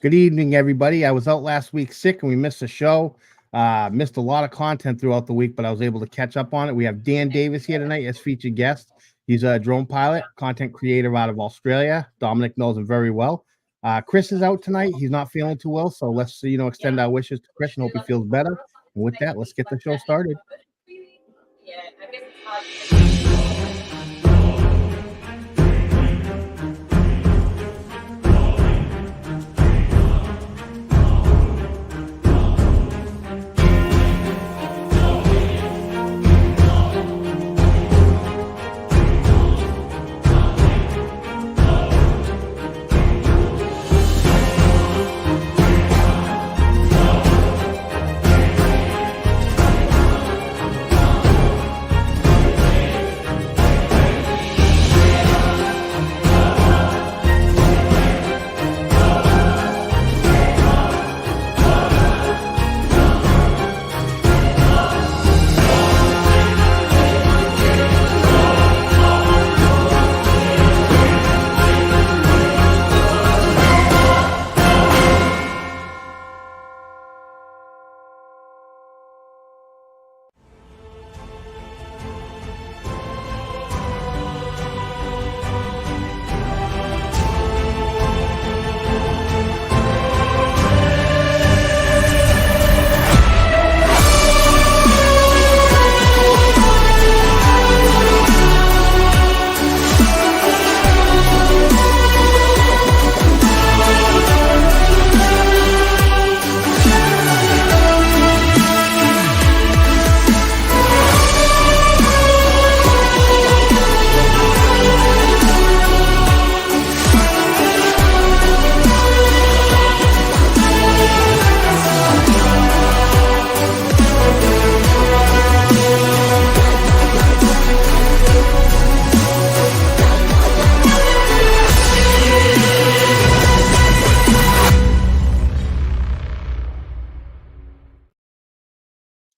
Good evening, everybody. I was out last week sick and we missed a show. Missed a lot of content throughout the week, but I was able to catch up on it. We have Dan Davis here tonight as featured guest. He's a drone pilot, content creator out of Australia. Dominic knows him very well. Chris is out tonight. He's not feeling too well, so let's extend our wishes to Chris and hope he feels better. And with that, let's get the show started.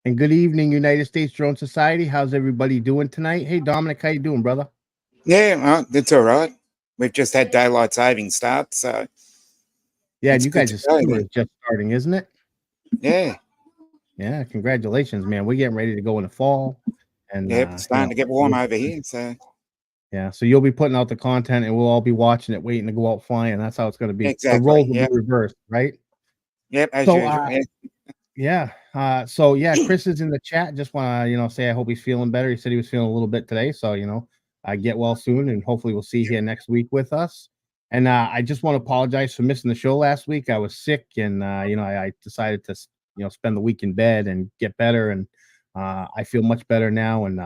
And good evening, United States Drone Society. How's everybody doing tonight? Hey, Dominic, how you doing, brother? Yeah, it's all right. We've just had daylight saving start, so yeah, you guys are just starting, isn't it? Yeah, congratulations, man. We're getting ready to go in the fall, and it's starting to get warm over here. So yeah, so you'll be putting out the content, and we'll all be watching it, waiting to go out flying. That's how it's going to be. Exactly. The roles will be reversed, right? Yep. As usual. Yeah. Chris is in the chat. Just want to, say I hope he's feeling better. He said he was feeling a little bit today. So, I get well soon, and hopefully we'll see you here next week with us. And I just want to apologize for missing the show last week. I was sick, and I decided to spend the week in bed and get better. And I feel much better now. And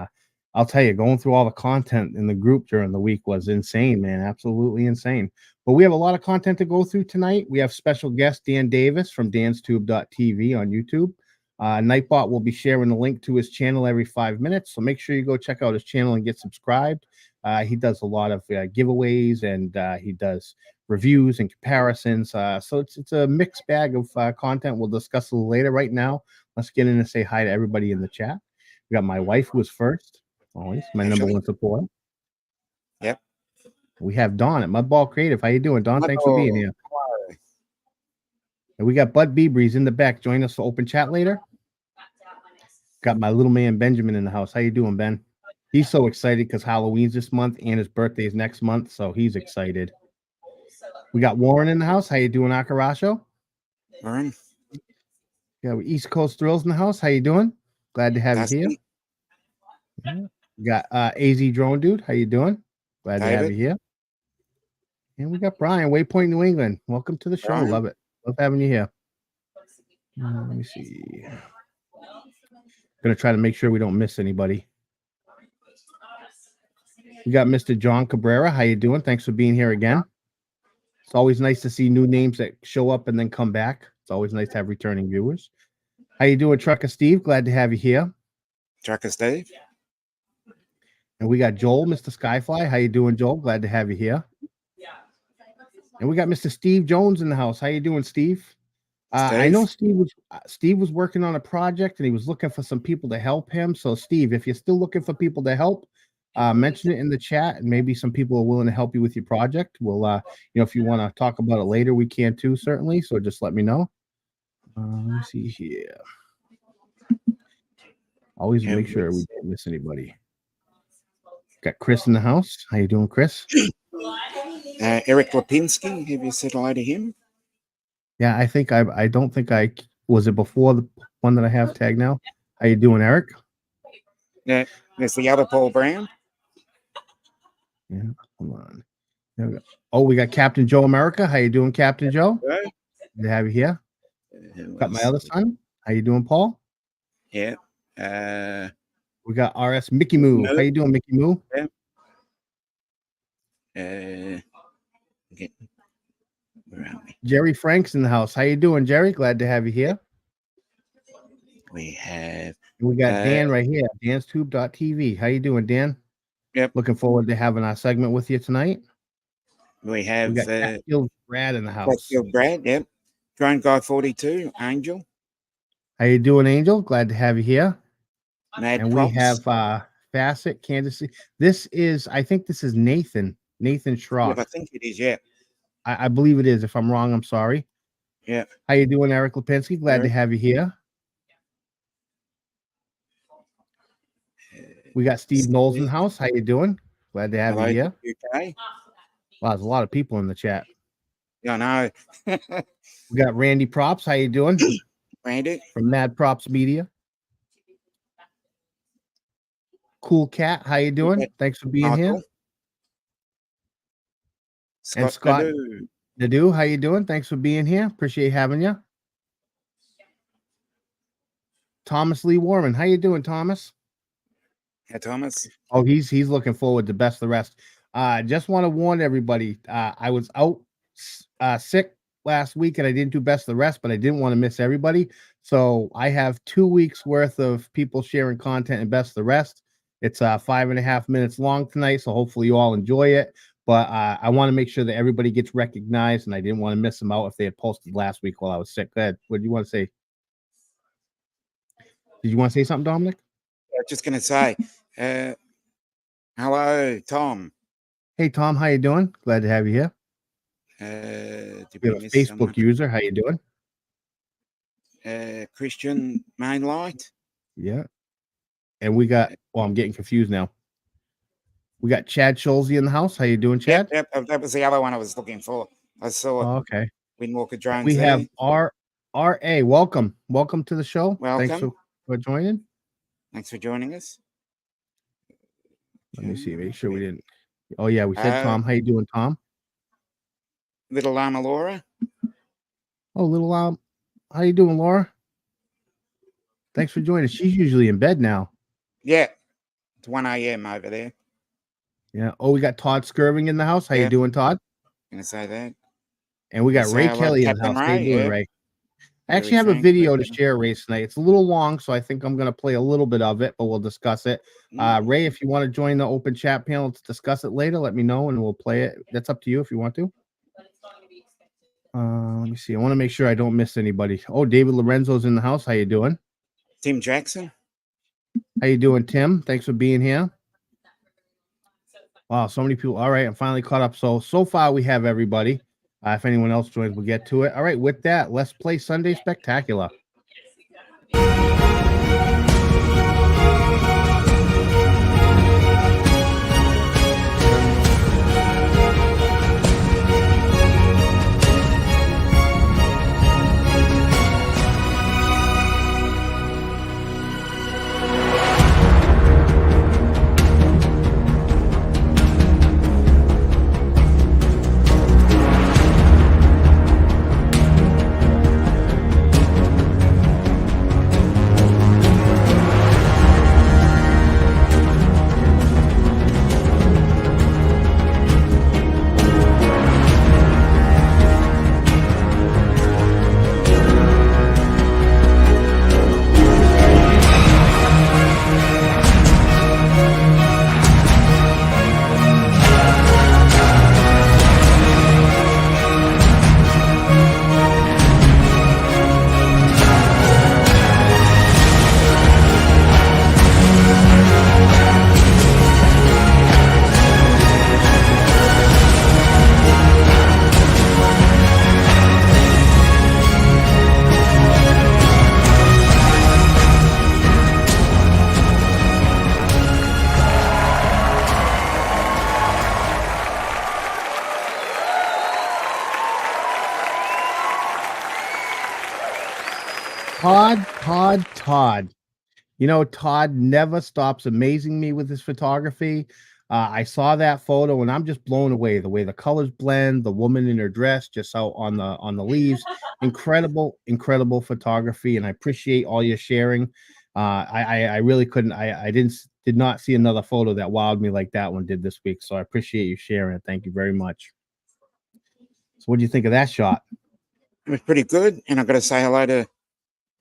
I'll tell you, going through all the content in the group during the week was insane, man. Absolutely insane. But we have a lot of content to go through tonight. We have special guest Dan Davis from DansTubeTV on YouTube. Nightbot will be sharing the link to his channel every 5 minutes, so make sure you go check out his channel and get subscribed. He does a lot of giveaways, and he does reviews and comparisons. So it's a mixed bag of content. We'll discuss a little later. Right now, let's get in and say hi to everybody in the chat. We got my wife, who was first, always my number one supporter. Yep. We have Don at Mudball Creative. How you doing, Don? Thanks for being here. And we got Bud Beebreeze in the back. Join us for open chat later. Got my little man Benjamin in the house. How you doing, Ben? He's so excited because Halloween's this month and his birthday is next month, so he's excited. We got Warren in the house. How you doing, Akarasho? Warren. Yeah, East Coast Thrills in the house. How you doing? Glad to have you here. Yeah. We got AZ Drone Dude. How you doing? Glad to have you here. And we got Brian, Waypoint, New England. Welcome to the show. Brian. Love it. Love having you here. Let me see. Gonna try to make sure we don't miss anybody. We got Mr. John Cabrera. How you doing? Thanks for being here again. It's always nice to see new names that show up and then come back. It's always nice to have returning viewers. How you doing, Trucker Steve? Glad to have you here. Trucker Steve. And we got Joel, Mr. Skyfly. How you doing, Joel? Glad to have you here. And we got Mr. Steve Jones in the house. How you doing, Steve? I know Steve was working on a project and he was looking for some people to help him. So, Steve, if you're still looking for people to help, mention it in the chat, and maybe some people are willing to help you with your project. We'll, if you want to talk about it later, we can too, certainly. So just let me know. Let me see here. Always make sure we don't miss anybody. Got Chris in the house. How you doing, Chris? Eric Lipinski. Have you said hello to him? Yeah, I don't think I was it before the one that I have tagged now. How you doing, Eric? Yeah, there's the other Paul Brown. Yeah, hold on. There we go. Oh, we got Captain JoeMerica. How you doing, Captain Joe? Good to have you here. Got my other son. How you doing, Paul? Yeah. We got RS Mickey Moo. How you doing, Mickey Moo? Yeah. Where are we? Jerry Frank's in the house. How you doing, Jerry? Glad to have you here. We got Dan right here. DansTubeTV. How you doing, Dan? Yep. Looking forward to having our segment with you tonight. We got Catfield Brad in the house. Catfield Brad, yep. Drone Guy 42, Angel. How you doing, Angel? Glad to have you here. And we have Facet, Kansas City. I think this is Nathan Schrock. Yeah, I think it is, yeah. I believe it is. If I'm wrong, I'm sorry. Yeah. How you doing, Eric Lipinski? Glad to have you here. We got Steve Knowles in the house. How you doing? Glad to have you here. UK. Wow, there's a lot of people in the chat. Yeah, I know. We got Randy Props. How you doing? Randy. From Mad Props Media. Cool Cat. How you doing? Thanks for being here. Scott Nadeau, how you doing? Thanks for being here. Appreciate having you. Thomas Lee Warren, how you doing, Thomas? Hey, Thomas. Oh, he's looking forward to Best the Rest. Just want to warn everybody. I was out sick last week and I didn't do Best the Rest, but I didn't want to miss everybody. So I have 2 weeks worth of people sharing content in Best the Rest. It's 5.5 minutes long tonight, so hopefully you all enjoy it. But I want to make sure that everybody gets recognized, and I didn't want to miss them out if they had posted last week while I was sick. Go ahead. What do you want to say? Did you want to say something, Dominic? I was just going to say, hello, Tom. Hey, Tom. How you doing? Glad to have you here. We have a Facebook user. How you doing? Christian Mainlight. Yeah. And we got, I'm getting confused now. We got Chad Scholze in the house. How you doing, Chad? Yep, that was the other one I was looking for. I saw okay. Windwalker Drones. We have RA. Welcome to the show. Welcome. Thanks for joining. Thanks for joining us. Let me see. Make sure we didn't. Oh yeah, we said Tom. How you doing, Tom? Little Llama Laura. Oh, little Llama. How you doing, Laura? Thanks for joining us. She's usually in bed now. Yeah, it's 1 a.m. over there. Yeah. Oh, we got Todd Skirvin in the house. How you doing, Todd? Gonna say that. And we got Ray Kelly in the house. How you doing, Ray? I actually have a video to share, Ray, tonight. It's a little long, so I think I'm going to play a little bit of it, but we'll discuss it. Ray, if you want to join the open chat panel to discuss it later, let me know, and we'll play it. That's up to you if you want to. Let me see. I want to make sure I don't miss anybody. Oh, David Lorenzo's in the house. How you doing? Tim Jackson. How you doing, Tim? Thanks for being here. Wow, so many people. All right, I'm finally caught up. So far we have everybody. If anyone else joins, we'll get to it. All right, with that, let's play Sunday Spectacular. Todd. You know, Todd never stops amazing me with his photography. I saw that photo and I'm just blown away. The way the colors blend, the woman in her dress just out on the leaves. Incredible photography, and I appreciate all your sharing. I really couldn't. I did not see another photo that wowed me like that one did this week. So I appreciate you sharing it. Thank you very much. So, what do you think of that shot? It was pretty good, and I've got to say hello to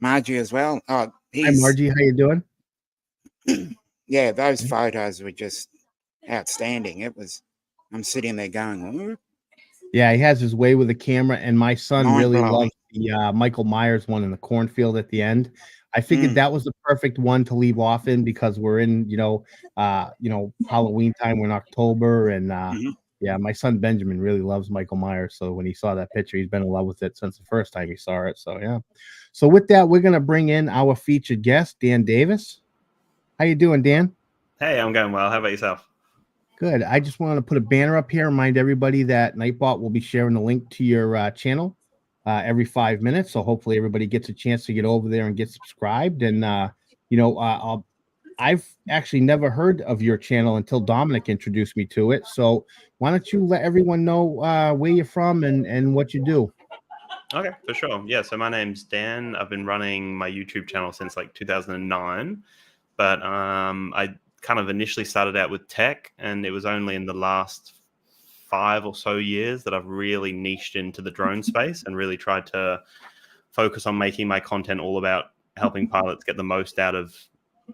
Margie as well. Oh, Hi, Margie. How you doing? Yeah, those photos were just outstanding. I'm sitting there going, "Ooh." Yeah, he has his way with the camera, and my son really Mind-blowing. loves the Michael Myers one in the cornfield at the end. I figured that was the perfect one to leave off in because we're in, Halloween time. We're in October, and yeah, my son Benjamin really loves Michael Myers. So when he saw that picture, he's been in love with it since the first time he saw it. So yeah. So with that, we're gonna bring in our featured guest, Dan Davis. How you doing, Dan? Hey, I'm going well. How about yourself? Good. I just wanted to put a banner up here, remind everybody that Nightbot will be sharing the link to your channel every 5 minutes. So hopefully everybody gets a chance to get over there and get subscribed. And, I've actually never heard of your channel until Dominic introduced me to it. So why don't you let everyone know where you're from and what you do? Okay, for sure. Yeah, so my name's Dan. I've been running my YouTube channel since like 2009. But I kind of initially started out with tech, and it was only in the last 5 or so years that I've really niched into the drone space and really tried to focus on making my content all about helping pilots get the most out of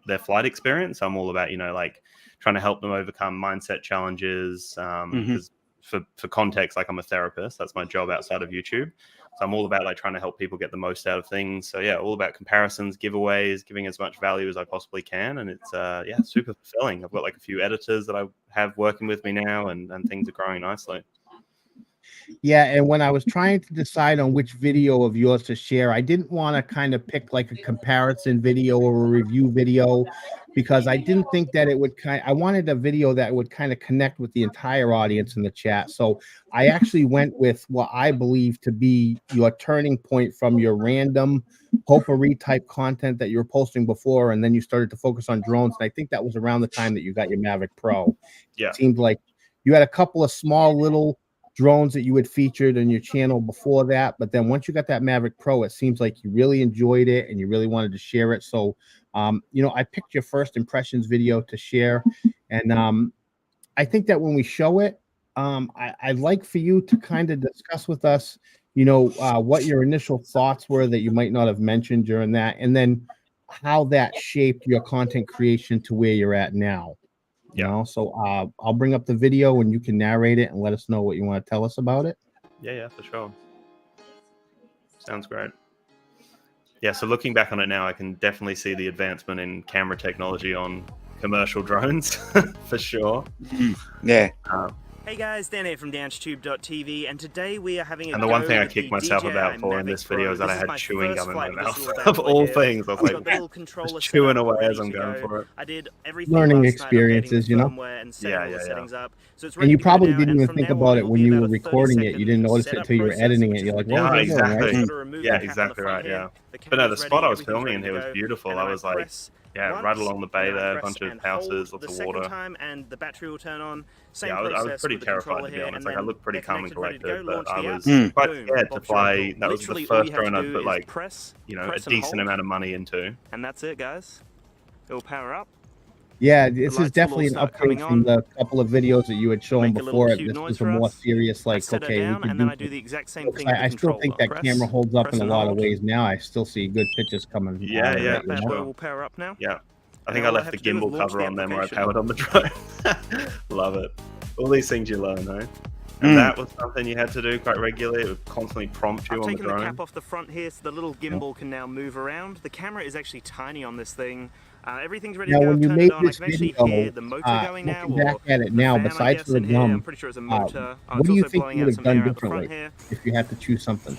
their flight experience. I'm all about, like trying to help them overcome mindset challenges. Because for context, like I'm a therapist, that's my job outside of YouTube. So I'm all about like trying to help people get the most out of things. So yeah, all about comparisons, giveaways, giving as much value as I possibly can. And it's super fulfilling. I've got like a few editors that I have working with me now, and things are growing nicely. Yeah, and when I was trying to decide on which video of yours to share, I didn't want to kind of pick like a comparison video or a review video because I didn't think that it would I wanted a video that would kind of connect with the entire audience in the chat. So I actually went with what I believe to be your turning point from your random potpourri type content that you were posting before, and then you started to focus on drones. And I think that was around the time that you got your Mavic Pro. Yeah. It seemed like you had a couple of small little drones that you had featured on your channel before that, but then once you got that Mavic Pro, it seems like you really enjoyed it and you really wanted to share it. So I picked your first impressions video to share, and I think that when we show it, I'd like for you to kind of discuss with us what your initial thoughts were that you might not have mentioned during that, and then how that shaped your content creation to where you're at now. So I'll bring up the video and you can narrate it and let us know what you want to tell us about it. Yeah, for sure. Sounds great. Yeah, so looking back on it now, I can definitely see the advancement in camera technology on commercial drones for sure. Yeah. Hey guys, Dan here from DansTubeTV, and today we are having a And the one thing I kicked myself about for in this video is that I had chewing gum in my mouth. Of all things, I was like, just chewing away as I'm going for it. I did everything learning experiences, and Yeah. up. So it's and you probably didn't even think about it when you were recording it. You didn't notice it until you were editing it. You're like, yeah, well, exactly. Yeah, exactly right. Yeah. But no, the spot I was filming in here was beautiful. I was like, right along the bay there, a bunch of houses, lots of water. And the battery will turn on. Yeah, I was pretty terrified, to be honest. Like, I looked pretty calm and collected, but I was quite scared to fly. That was the first drone I'd put like, a decent amount of money into. And that's it, guys. It will power up. Yeah, this is definitely an upgrade from the couple of videos that you had shown before. This is a more serious, like, okay, we can do the exact same thing. I still think that camera holds up in a lot of ways now. I still see good pictures coming. Yeah. Will power up now. Yeah. I think I left the gimbal cover on there where I powered on the drone. Love it. All these things you learn, eh? And that was something you had to do quite regularly. It would constantly prompt you on the drone. I've taken the cap off the front here so the little gimbal can now move around. The camera is actually tiny on this thing. Everything's ready to go. Now, when you made this video, looking back at it now, besides for the gum, what do you think you would have done differently if you had to choose something?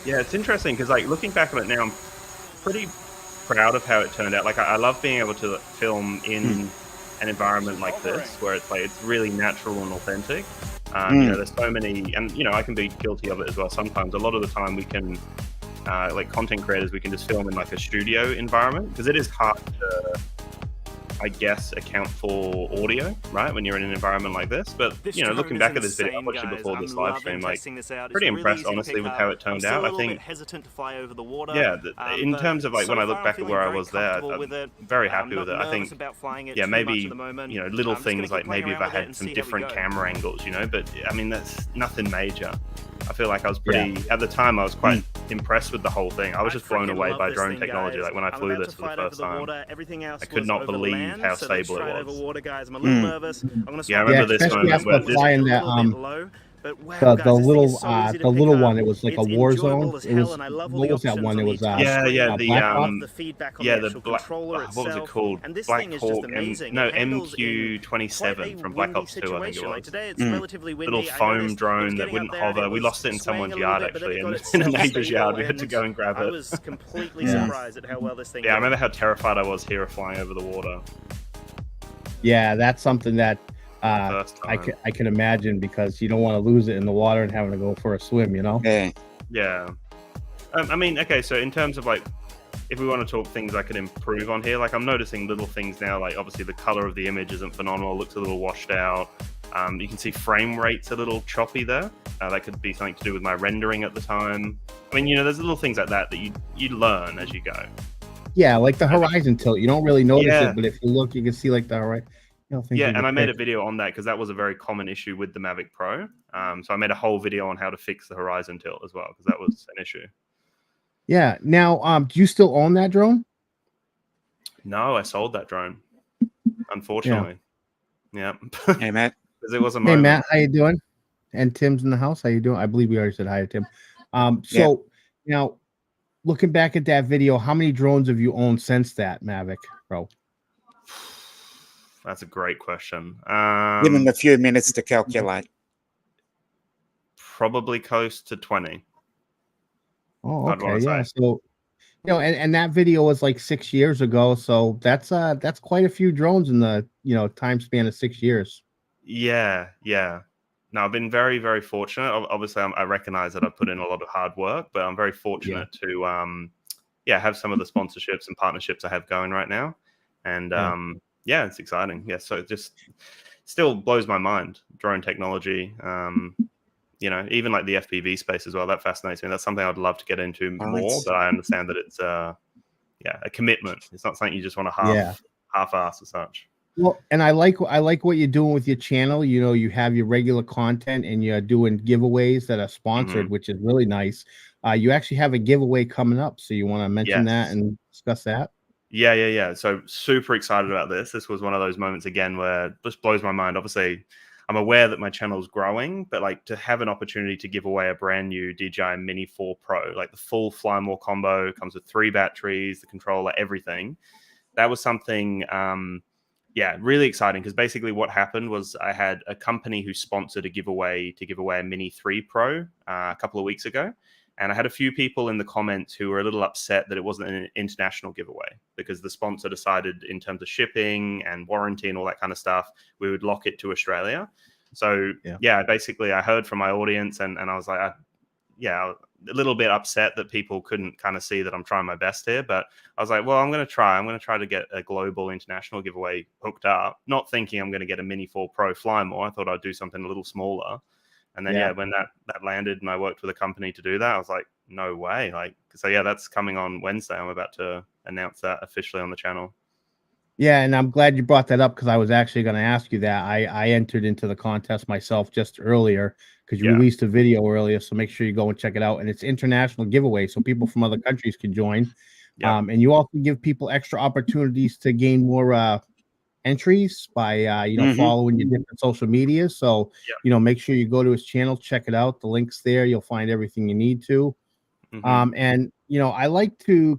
Yeah, it's interesting because, like, looking back on it now, I'm pretty proud of how it turned out. Like, I love being able to film in an environment like this, where it's like it's really natural and authentic. There's so many, and I can be guilty of it as well. Sometimes, a lot of the time, we can like content creators, we can just film in like a studio environment, because it is hard to, I guess, account for audio, right, when you're in an environment like this. But you know, looking back at this video, I watched it before this live stream, like pretty impressed honestly with how it turned out. I think, yeah, in terms of like when I look back at where I was there, I'm very happy with it. I think, yeah, maybe, you know, little things like maybe if I had some different camera angles, you know, but I mean, that's nothing major. I feel like I was pretty, at the time, I was quite impressed with the whole thing. I was just blown away by drone technology. Like when I flew this for the first time, I could not believe how stable it was. Yeah, I remember this moment where this, flying that, the little one, it was like a war zone. It was, what was that one? It was the Black, what was it called? Black Hawk, MQ-27 from Black Ops 2, I think it was. Little foam drone that wouldn't hover. We lost it in someone's yard actually, in a neighbor's yard. We had to go and grab it. I was completely surprised at how well this thing. Yeah, I remember how terrified I was here flying over the water. Yeah, that's something that I can imagine, because you don't want to lose it in the water and having to go for a swim, you know? Yeah. I mean, okay, so in terms of like, if we want to talk things I could improve on here, like I'm noticing little things now, like obviously the color of the image isn't phenomenal, looks a little washed out. You can see frame rate's a little choppy there. That could be something to do with my rendering at the time. I mean, you know, there's little things like that you learn as you go. Yeah, like the horizon tilt. You don't really notice it, but if you look, you can see like the horizon. Yeah, and I made a video on that because that was a very common issue with the Mavic Pro. So I made a whole video on how to fix the horizon tilt as well, because that was an issue. Yeah. Now, do you still own that drone? No, I sold that drone, unfortunately. Yeah. Hey, Matt. Because it was a Hey, moment. Matt, how you doing? And Tim's in the house. How you doing? I believe we already said hi to Tim. So now, looking back at that video, how many drones have you owned since that Mavic Pro? That's a great question. Give him a few minutes to calculate. Probably close to 20. Oh, okay. Yeah. So, you know, and that video was like 6 years ago. So that's quite a few drones in the, you know, time span of 6 years. Yeah. No, I've been very, very fortunate. Obviously, I recognize that I put in a lot of hard work, but I'm very fortunate to, have some of the sponsorships and partnerships I have going right now. And, yeah, it's exciting. Yeah, so it just still blows my mind, drone technology. You know, even like the FPV space as well. That fascinates me. That's something I'd love to get into more, but I understand that it's a commitment. It's not something you just want to half-ass as such. Well, and I like what you're doing with your channel. You know, you have your regular content and you're doing giveaways that are sponsored, which is really nice. You actually have a giveaway coming up, so you want to mention that and discuss that? Yeah. So super excited about this. This was one of those moments again where it just blows my mind. Obviously, I'm aware that my channel's growing, but like to have an opportunity to give away a brand new DJI Mini 4 Pro, like the full Fly More combo, comes with 3 batteries, the controller, everything. That was something, really exciting, because basically what happened was I had a company who sponsored a giveaway to give away a Mini 3 Pro a couple of weeks ago. And I had a few people in the comments who were a little upset that it wasn't an international giveaway, because the sponsor decided in terms of shipping and warranty and all that kind of stuff, we would lock it to Australia. So, basically I heard from my audience and I was like, a little bit upset that people couldn't kind of see that I'm trying my best here. But I was like, well, I'm going to try to get a global international giveaway hooked up, not thinking I'm going to get a Mini 4 Pro Fly More. I thought I'd do something a little smaller. And then, when that landed and I worked with a company to do that, I was like, no way. That's coming on Wednesday. I'm about to announce that officially on the channel. Yeah, and I'm glad you brought that up, because I was actually going to ask you that. I entered into the contest myself just earlier, because you released a video earlier. So make sure you go and check it out. And it's international giveaway, so people from other countries can join. And you also give people extra opportunities to gain more entries by following your different social media. So make sure you go to his channel, check it out. The link's there. You'll find everything you need to. And I like to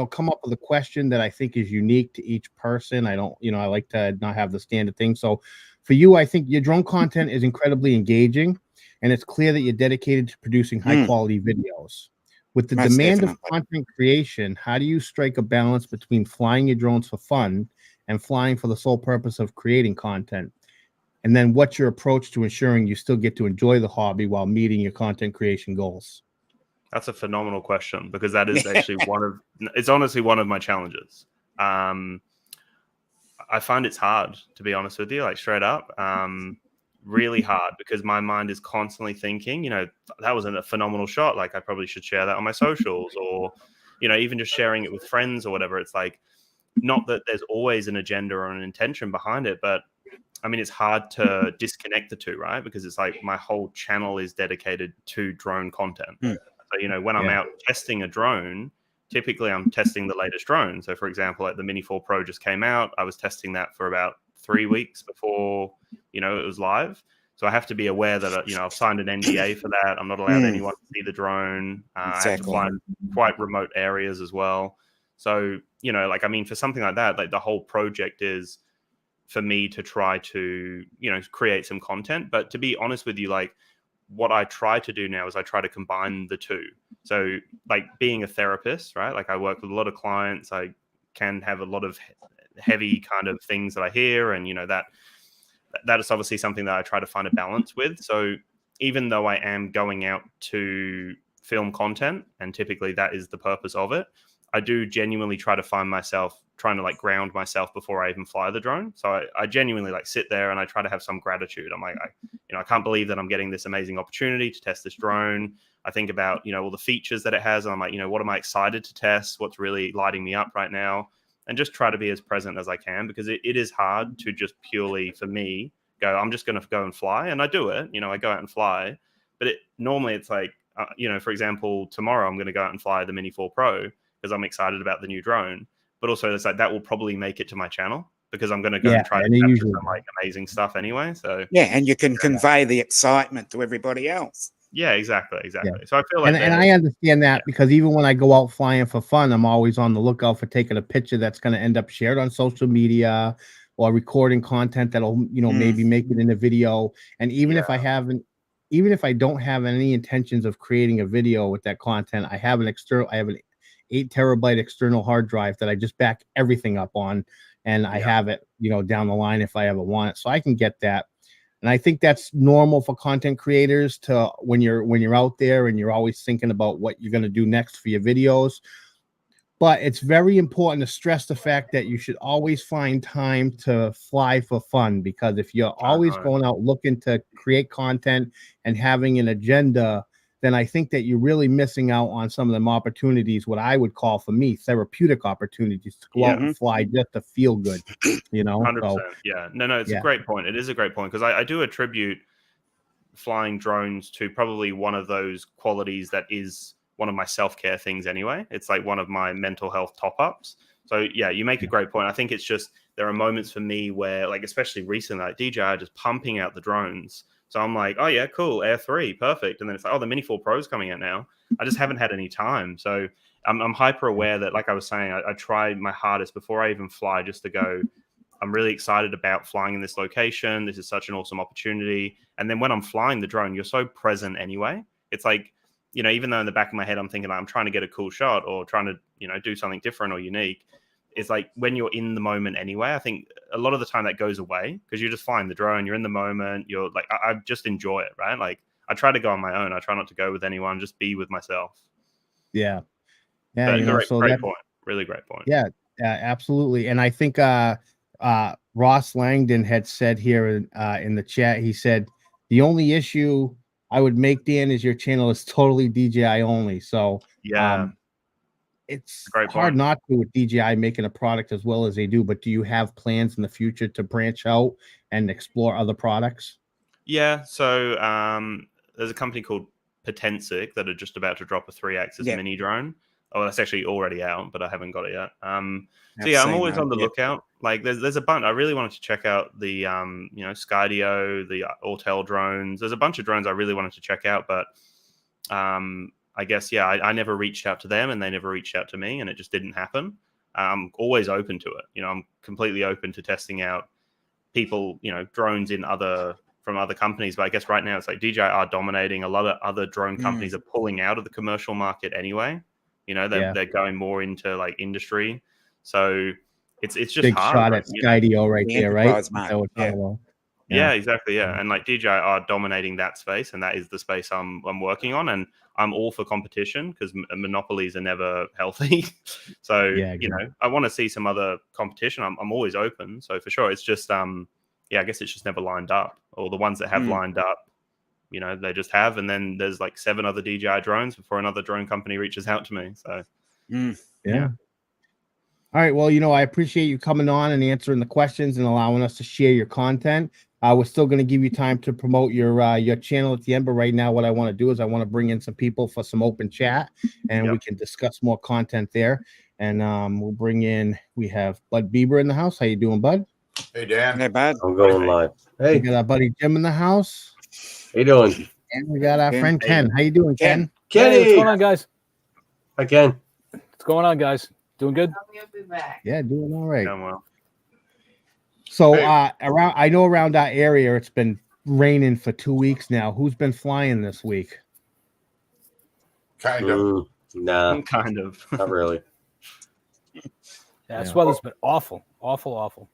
come up with a question that I think is unique to each person. I like to not have the standard thing. So for you, I think your drone content is incredibly engaging, and it's clear that you're dedicated to producing high quality videos. With the demand of content creation, how do you strike a balance between flying your drones for fun and flying for the sole purpose of creating content? And then what's your approach to ensuring you still get to enjoy the hobby while meeting your content creation goals? That's a phenomenal question, because that is actually it's honestly one of my challenges. I find it's hard, to be honest with you, like straight up, really hard, because my mind is constantly thinking, that was a phenomenal shot. Like I probably should share that on my socials, or, even just sharing it with friends or whatever. It's like, not that there's always an agenda or an intention behind it, but I mean, it's hard to disconnect the two, right? Because it's like my whole channel is dedicated to drone content. So, when I'm out testing a drone, typically I'm testing the latest drone. So for example, like the Mini 4 Pro just came out. I was testing that for about 3 weeks before, it was live. So I have to be aware that, I've signed an NDA for that. I'm not allowed anyone to see the drone. I have to fly in quite remote areas as well. So, for something like that, like the whole project is for me to try to, create some content. But to be honest with you, like what I try to do now is I try to combine the two. So like being a therapist, right? Like I work with a lot of clients. I can have a lot of heavy kind of things that I hear. And, that is obviously something that I try to find a balance with. So even though I am going out to film content, and typically that is the purpose of it, I do genuinely try to find myself trying to like ground myself before I even fly the drone. So I genuinely like sit there and I try to have some gratitude. I'm like, I can't believe that I'm getting this amazing opportunity to test this drone. I think about, all the features that it has. And I'm like, what am I excited to test? What's really lighting me up right now? And just try to be as present as I can, because it is hard to just purely, for me, go, I'm just going to go and fly. And I do it, I go out and fly. But normally it's like, for example, tomorrow I'm going to go out and fly the Mini 4 Pro because I'm excited about the new drone. But also it's like that will probably make it to my channel, because I'm going to go and try to capture some like amazing stuff anyway. So and you can convey the excitement to everybody else. Yeah, exactly. So I feel like, and I understand that, because even when I go out flying for fun, I'm always on the lookout for taking a picture that's going to end up shared on social media, or recording content that'll, maybe make it in a video. And even if I don't have any intentions of creating a video with that content, I have an 8 terabyte external hard drive that I just back everything up on, and I have it, down the line if I ever want it, so I can get that. And I think that's normal for content creators to, when you're out there and you're always thinking about what you're going to do next for your videos. But it's very important to stress the fact that you should always find time to fly for fun, because if you're always going out looking to create content and having an agenda, then I think that you're really missing out on some of them opportunities, what I would call, for me, therapeutic opportunities, to go out and fly just to feel good, 100%. So, No, it's a great point. It is a great point, because I do attribute flying drones to probably one of those qualities that is one of my self-care things anyway. It's like one of my mental health top-ups. So yeah, you make a great point. I think it's just, there are moments for me where, like, especially recently, like DJI are just pumping out the drones. So I'm like, oh yeah, cool, Air 3, perfect. And then it's like, oh, the Mini 4 Pro is coming out now. I just haven't had any time. So I'm hyper aware that, like I was saying, I try my hardest before I even fly, just to go, I'm really excited about flying in this location. This is such an awesome opportunity. And then when I'm flying the drone, you're so present anyway. It's like, even though in the back of my head, I'm thinking I'm trying to get a cool shot or trying to, do something different or unique. It's like when you're in the moment anyway, I think a lot of the time that goes away, because you're just flying the drone, you're in the moment, you're like, I just enjoy it, right? Like I try to go on my own. I try not to go with anyone, just be with myself. Yeah. Great point. Really great point. Yeah, absolutely. And I think Ross Langdon had said here in the chat, he said, the only issue I would make, Dan, is your channel is totally DJI only. So it's hard not to, with DJI making a product as well as they do. But do you have plans in the future to branch out and explore other products? Yeah. So there's a company called Potensic that are just about to drop a 3-axis mini drone. Oh, that's actually already out, but I haven't got it yet. So yeah, I'm always on the lookout. Like there's a bunch. I really wanted to check out the Skydio, the Autel drones. There's a bunch of drones I really wanted to check out, but I guess I never reached out to them, and they never reached out to me, and it just didn't happen. I'm always open to it. I'm completely open to testing out people, drones from other companies. But I guess right now it's like DJI are dominating. A lot of other drone companies are pulling out of the commercial market anyway. They're going more into like industry. So it's just big hard. shot at Skydio right there, right? Yeah, exactly. Yeah, and like DJI are dominating that space, and that is the space I'm working on, and I'm all for competition because monopolies are never healthy. So you know, I want to see some other competition. I'm always open. So for sure, it's just yeah, I guess it's just never lined up, or the ones that have lined up, you know, they just have, and then there's like 7 other DJI drones before another drone company reaches out to me. So yeah. All right. Well, you know, I appreciate you coming on and answering the questions and allowing us to share your content. We're still going to give you time to promote your channel at the end, but right now what I want to do is I want to bring in some people for some open chat, and we can discuss more content there. And we'll bring in, we have Bud Bieber in the house. How you doing, Bud? Hey, Dan. Hey, bud. I'm going live. Hey, We got our buddy Jim in the house, how you doing? and we got our friend Ken. How you doing, Ken? Kenny. Hey, what's going on, guys? Hi, Ken. What's going on, guys? Doing good? Yeah, doing all right. yeah, well, So around our area, it's been raining for 2 weeks now. Who's been flying this week? Kind of. Nah, kind of. not really. Yeah, this weather's been awful. Awful.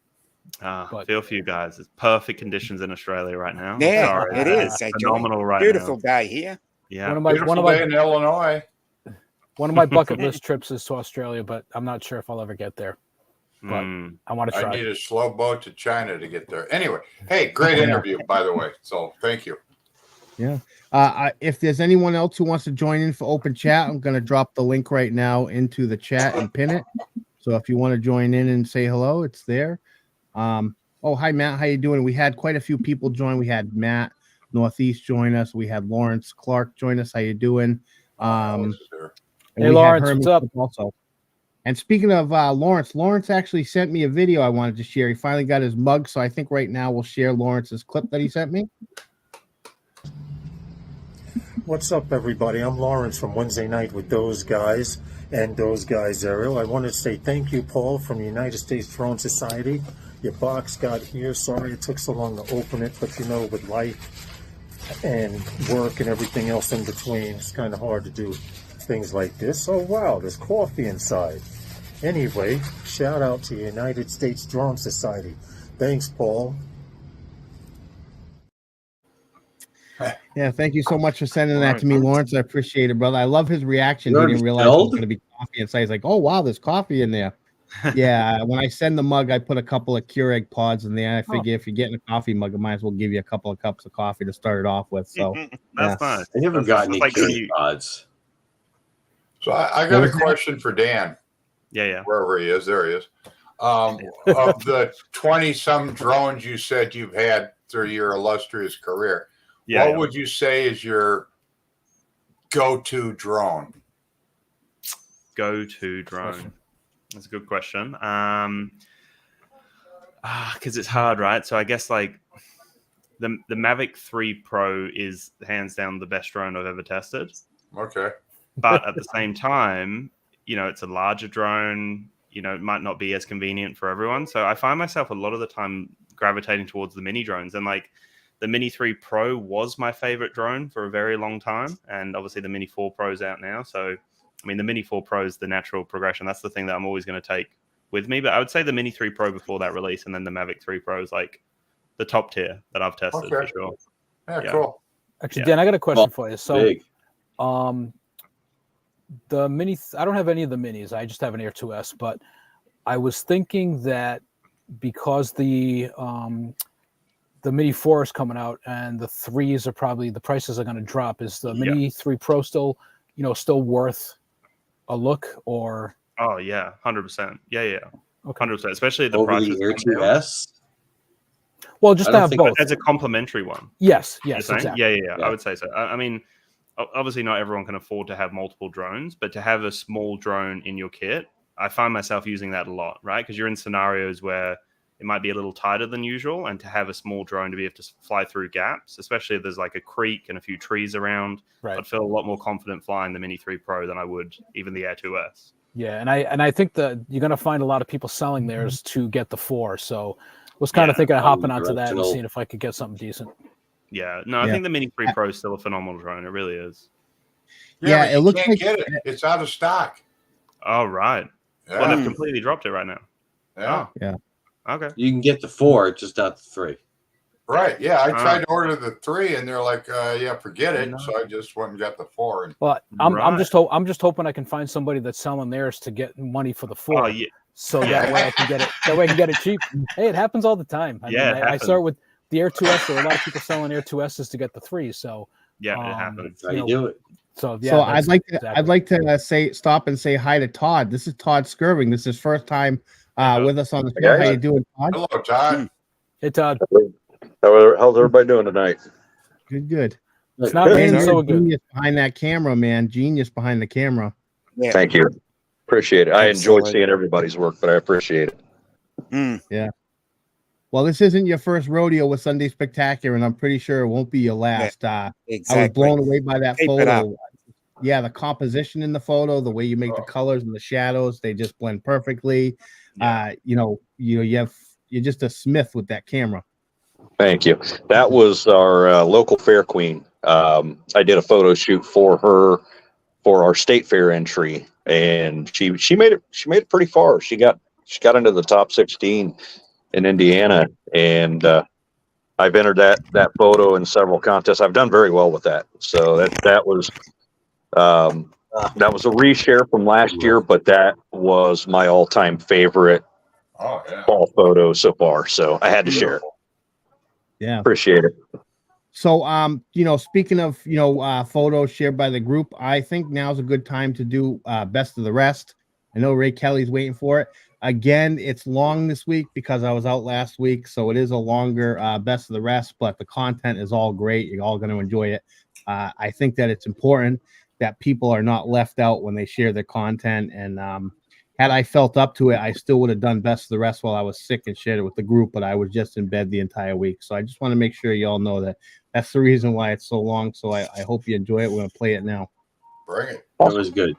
I feel for you guys. It's perfect conditions in Australia right now. Yeah, Sorry, it is. it's Actually. phenomenal right Beautiful now. day here. Yeah, Beautiful day in Illinois. One of my bucket list trips is to Australia, but I'm not sure if I'll ever get there. But I want to I try. need a slow boat to China to get there. Anyway, hey, great interview, by the way. So thank you. Yeah. If there's anyone else who wants to join in for open chat, I'm going to drop the link right now into the chat and pin it. So if you want to join in and say hello, it's there. Oh, hi, Matt. How you doing? We had quite a few people join. We had Matt Northeast join us. We had Lawrence Clark join us. How you doing? Hey, Lawrence, what's up? Also. And speaking of Lawrence actually sent me a video I wanted to share. He finally got his mug, so I think right now we'll share Lawrence's clip that he sent me. What's up, everybody? I'm Lawrence from Wednesday Night with Those Guys and Those Guys Ariel. I wanted to say thank you, Paul, from the United States Drone Society. Your box got here. Sorry it took so long to open it, but you know, with life and work and everything else in between, it's kind of hard to do things like this. Oh, wow, there's coffee inside. Anyway, shout out to the United States Drone Society. Thanks, Paul. Yeah, thank you so much for sending that to me, Lawrence. I appreciate it, brother. I love his reaction. He You're didn't realize there was filled? going to be coffee inside. He's like, oh, wow, there's coffee in there. Yeah, when I send the mug, I put a couple of Keurig pods in there. I figure if you're getting a coffee mug, I might as well give you a couple of cups of coffee to start it off with. So that's nice. I never got any like Keurig pods. So I got a question for Dan. Yeah. Wherever he is, there he is. Of the 20-some drones you said you've had through your illustrious career, what would you say is your go-to drone? Go-to drone. That's a good question. Because it's hard, right? So I guess like the Mavic 3 Pro is hands down the best drone I've ever tested. Okay. But at the same time, you know, it's a larger drone. You know, it might not be as convenient for everyone. So I find myself a lot of the time gravitating towards the mini drones. And like the Mini 3 Pro was my favorite drone for a very long time. And obviously the Mini 4 Pro is out now. So, I mean, the Mini 4 Pro is the natural progression. That's the thing that I'm always going to take with me. But I would say the Mini 3 Pro before that release, and then the Mavic 3 Pro is like the top tier that I've tested for sure. Yeah, cool. Actually, Dan, I got a question for you. So, big. The mini, I don't have any of the minis. I just have an Air 2S. But I was thinking that because the Mini 4 is coming out and the 3s are probably, the prices are going to drop. Is the Mini 3 Pro still, you know, still worth a look? Or Oh yeah, 100%. Yeah, okay. 100%. Especially the Over prices the Air come down. 2S? Well, just I to don't have think both. As a complimentary one. Yes, You're yes, saying? exactly. Yeah. I would say so. I mean, obviously not everyone can afford to have multiple drones, but to have a small drone in your kit, I find myself using that a lot, right? Because you're in scenarios where it might be a little tighter than usual, and to have a small drone to be able to fly through gaps, especially if there's like a creek and a few trees around, I'd feel a lot more confident flying the Mini 3 Pro than I would even the Air 2S. Yeah, and I think that you're going to find a lot of people selling theirs to get the 4. So I was kind of thinking of hopping onto that and seeing if I could get something decent. Yeah, no, I think the Mini 3 Pro is still a phenomenal drone. It really is. Yeah, it looks like get it. It's out of stock. Oh, right. Yeah. Well, they've completely dropped it right now. Yeah. Yeah. Okay. You can get the 4, just not the 3. Right. Yeah. I tried to order the 3 and they're like, yeah, forget it. No. So I just went and got the 4. And Well, I'm Right. just hoping I can find somebody that's selling theirs to get money for the 4. Oh, yeah. So that way I can get it. That way I can get it cheap. Hey, it happens all the time. I Yeah, mean, it I start with the Air 2S. There are a lot of people selling Air 2Ss to get the 3. So Yeah, it happens. That's how you do it. So yeah. So that's I'd like to stop and say hi to Todd. This is Todd Skirvin. This is his first time with us on the show. How you doing, Todd? hello, Todd. Hey, Todd. How's everybody doing tonight? Good. It's not Man, raining you're so a good. genius behind that camera, man. Genius behind the camera. Yeah. Thank you. Appreciate it. I enjoy Absolutely. seeing everybody's work, but I appreciate it. Mm. Well, this isn't your first rodeo with Sunday Spectacular, and I'm pretty sure it won't be your last. I was Exactly. blown away by that Keep it up. photo. Yeah, the composition in the photo, the way you make the colors and the shadows, they just blend perfectly. Yeah. You're just a smith with that camera. Thank you. That was our local fair queen. I did a photo shoot for her for our state fair entry, and she made it pretty far. She got into the top 16 in Indiana, and I've entered that photo in several contests. I've done very well with that. So that was a reshare from last year, but that was my all-time favorite fall photo so far. So I had to share it. Yeah. Appreciate it. So, speaking of, photos shared by the group, I think now's a good time to do Best of the Rest. I know Ray Kelly's waiting for it. Again, it's long this week because I was out last week, so it is a longer Best of the Rest, but the content is all great. You're all going to enjoy it. I think that it's important that people are not left out when they share their content. And had I felt up to it, I still would have done Best of the Rest while I was sick and shared it with the group, but I was just in bed the entire week. So I just want to make sure you all know that that's the reason why it's so long. So I hope you enjoy it. We're going to play it now. Bring it. That was good.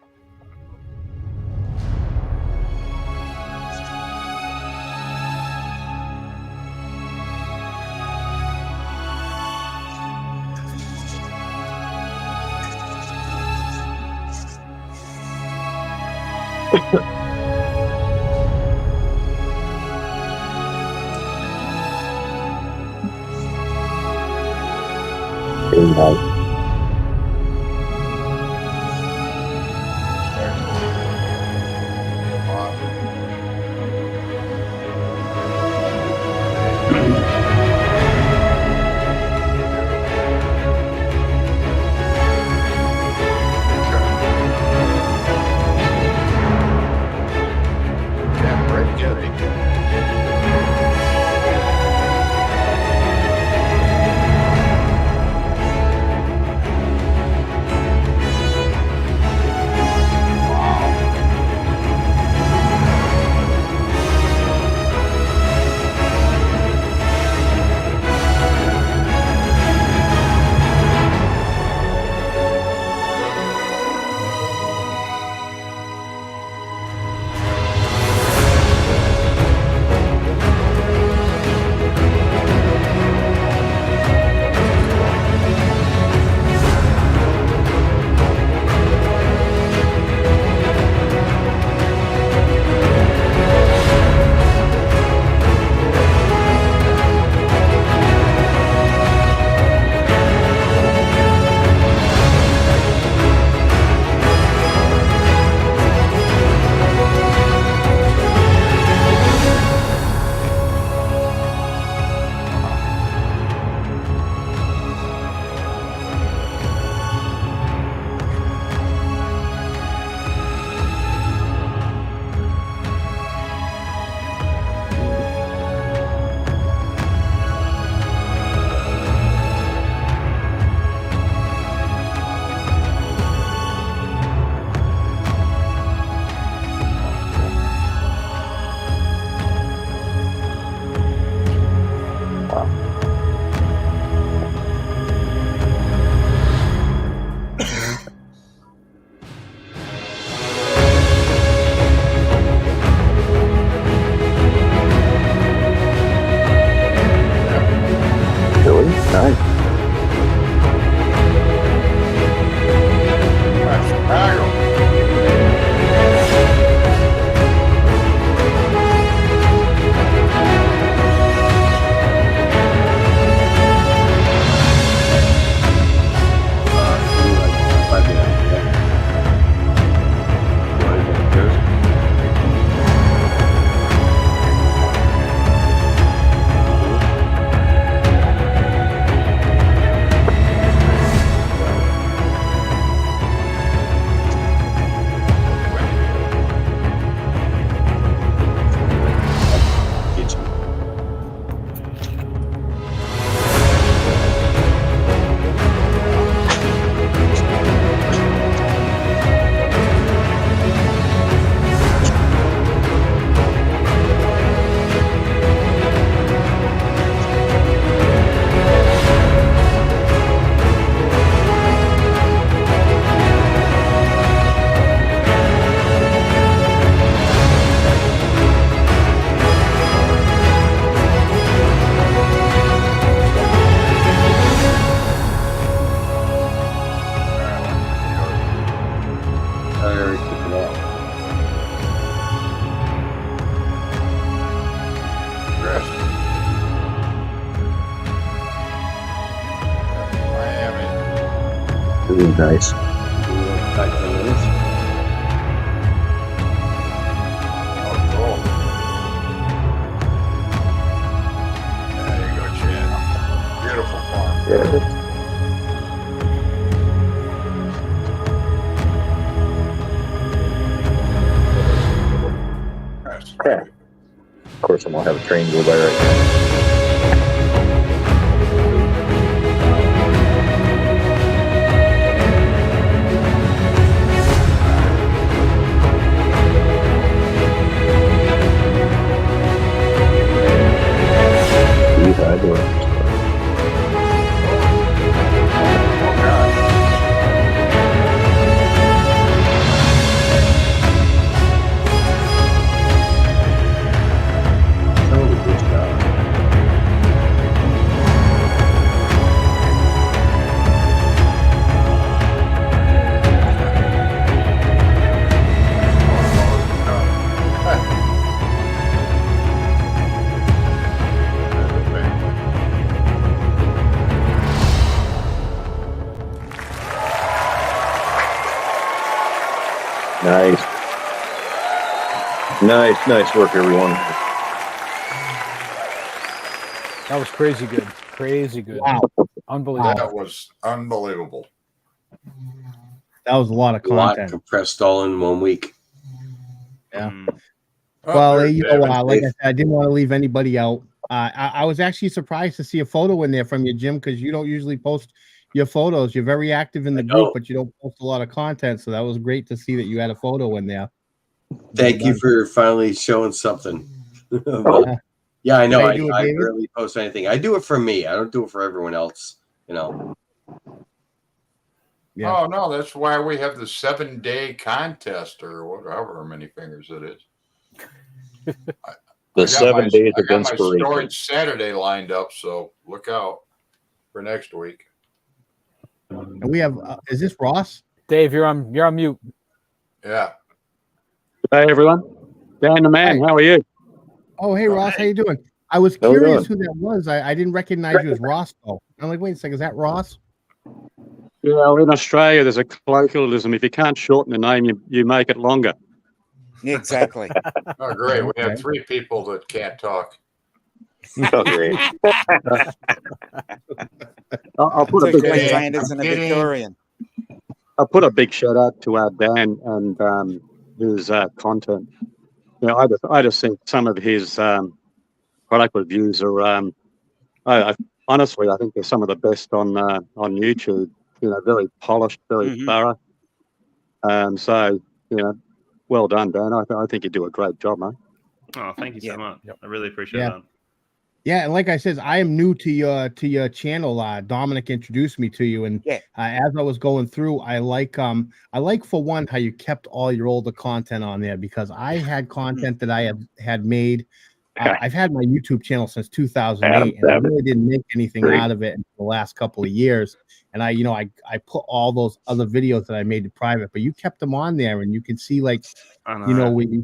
Nice. Oh, cool. There you go, Chad. Beautiful farm. Yeah. That's Yeah. Of course, I'm gonna have a train go by right now. Hyde or- Nice. Nice work, everyone. That was crazy good. Crazy good. Wow. Unbelievable. That was unbelievable. That was a lot of A lot content. compressed all in 1 week. Yeah. Oh, Well, there's you know, David. like I said, I didn't want to leave anybody out. I was actually surprised to see a photo in there from you, Jim, because you don't usually post your photos. You're very active in the group, but you don't post a lot of content. So that was great to see that you had a photo in there. Thank you for finally showing something. Yeah, I know. How I you doing, I David? rarely post anything. I do it for me. I don't do it for everyone else. You know. Yeah. Oh no, that's why we have the 7-day contest or whatever many fingers it is. The 7 days I of got my inspiration. storage Saturday lined up, so look out for next week. And we have is this Ross? Dave, you're on mute. Yeah. Hey everyone, Dan the man, Hi. how are you? Oh, hey Ross, how you doing? I was How we curious doing? who that was. I didn't recognize you as Ross though. I'm like, wait a second, is that Ross? Yeah, well, in Australia there's a colloquialism: if you can't shorten the name, you make it longer. Exactly. Oh, great. We Okay. have 3 people that can't talk. Oh, great. I'll put a It's big okay, kidding. Giant isn't a I'm kidding. Victorian. I'll put a big shout out to Dan and his content. You know, I just think some of his product reviews are I honestly I think they're some of the best on YouTube. You know, very polished, very thorough. So you know, well done, Dan. I think you do a great job, mate. Oh, thank you so much. Yep. I really appreciate Yeah. that. Yeah, and like I said, I am new to your channel. Dominic introduced me to you, and as I was going through, I like for one how you kept all your older content on there, because I had content that I had made. I've had my YouTube channel since 2008, and I really didn't make anything out of it in the last couple of years. And I put all those other videos that I made to private, but you kept them on there, and you can see we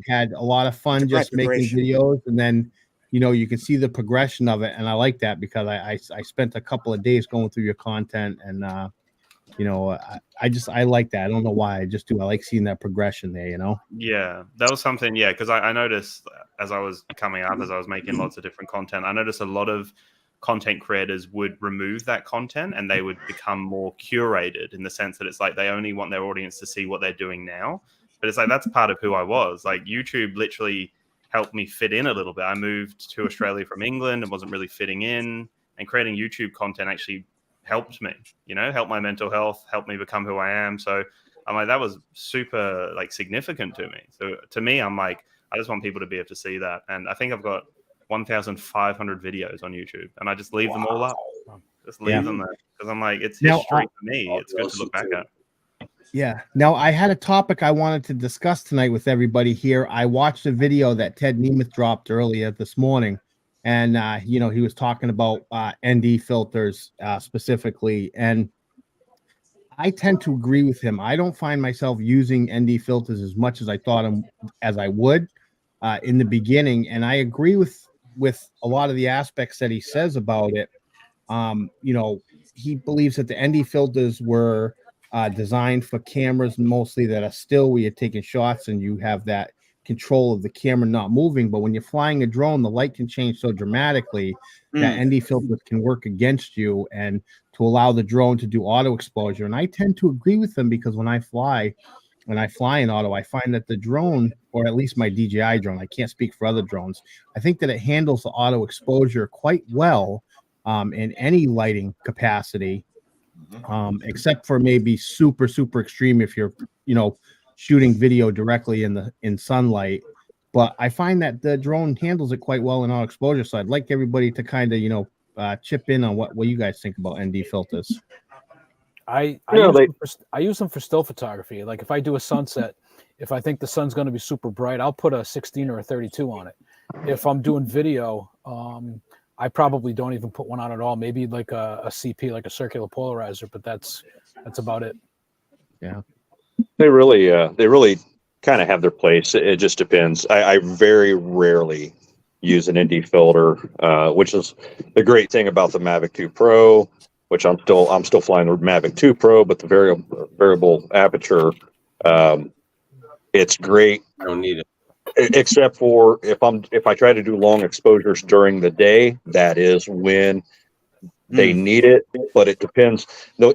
had a lot of fun just making videos, and then you can see the progression of it, and I like that because I spent a couple of days going through your content, and I like that. I don't know why, I just do. I like seeing that progression there. Yeah, that was something. Yeah, because I noticed as I was coming up, as I was making lots of different content, I noticed a lot of content creators would remove that content and they would become more curated, in the sense that it's like they only want their audience to see what they're doing now. But it's like that's part of who I was. Like YouTube literally helped me fit in a little bit. I moved to Australia from England and wasn't really fitting in, and creating YouTube content actually helped me, helped my mental health, helped me become who I am. So I'm like, that was super significant to me. So to me, I'm like, I just want people to be able to see that. And I think I've got 1,500 videos on YouTube, and I just leave them all up. Just leave them there, because I'm like, it's history for me. It's good to look back at. Yeah. Now, I had a topic I wanted to discuss tonight with everybody here. I watched a video that Ted Nemeth dropped earlier this morning, and he was talking about ND filters specifically, and I tend to agree with him. I don't find myself using ND filters as much as I thought as I would in the beginning, and I agree with a lot of the aspects that he says about it. He believes that the ND filters were designed for cameras mostly that are still where you're taking shots and you have that control of the camera not moving. But when you're flying a drone, the light can change so dramatically that ND filters can work against you and to allow the drone to do auto exposure. And I tend to agree with them because when I fly in auto, I find that the drone, or at least my DJI drone, I can't speak for other drones, I think that it handles the auto exposure quite well in any lighting capacity, except for maybe super extreme if you're, shooting video directly in sunlight. But I find that the drone handles it quite well in auto exposure. So I'd like everybody to kind of, chip in on what you guys think about ND filters. I use them for still photography. Like if I do a sunset, if I think the sun's going to be super bright, I'll put a 16 or a 32 on it. If I'm doing video, I probably don't even put one on at all. Maybe like a CP, like a circular polarizer, but that's about it. Yeah. They really kind of have their place. It just depends. I very rarely use an ND filter, which is the great thing about the Mavic 2 Pro, which I'm still flying the Mavic 2 Pro, but the variable aperture, it's great. I don't need it. Except for if I try to do long exposures during the day, that is when they need it. But it depends.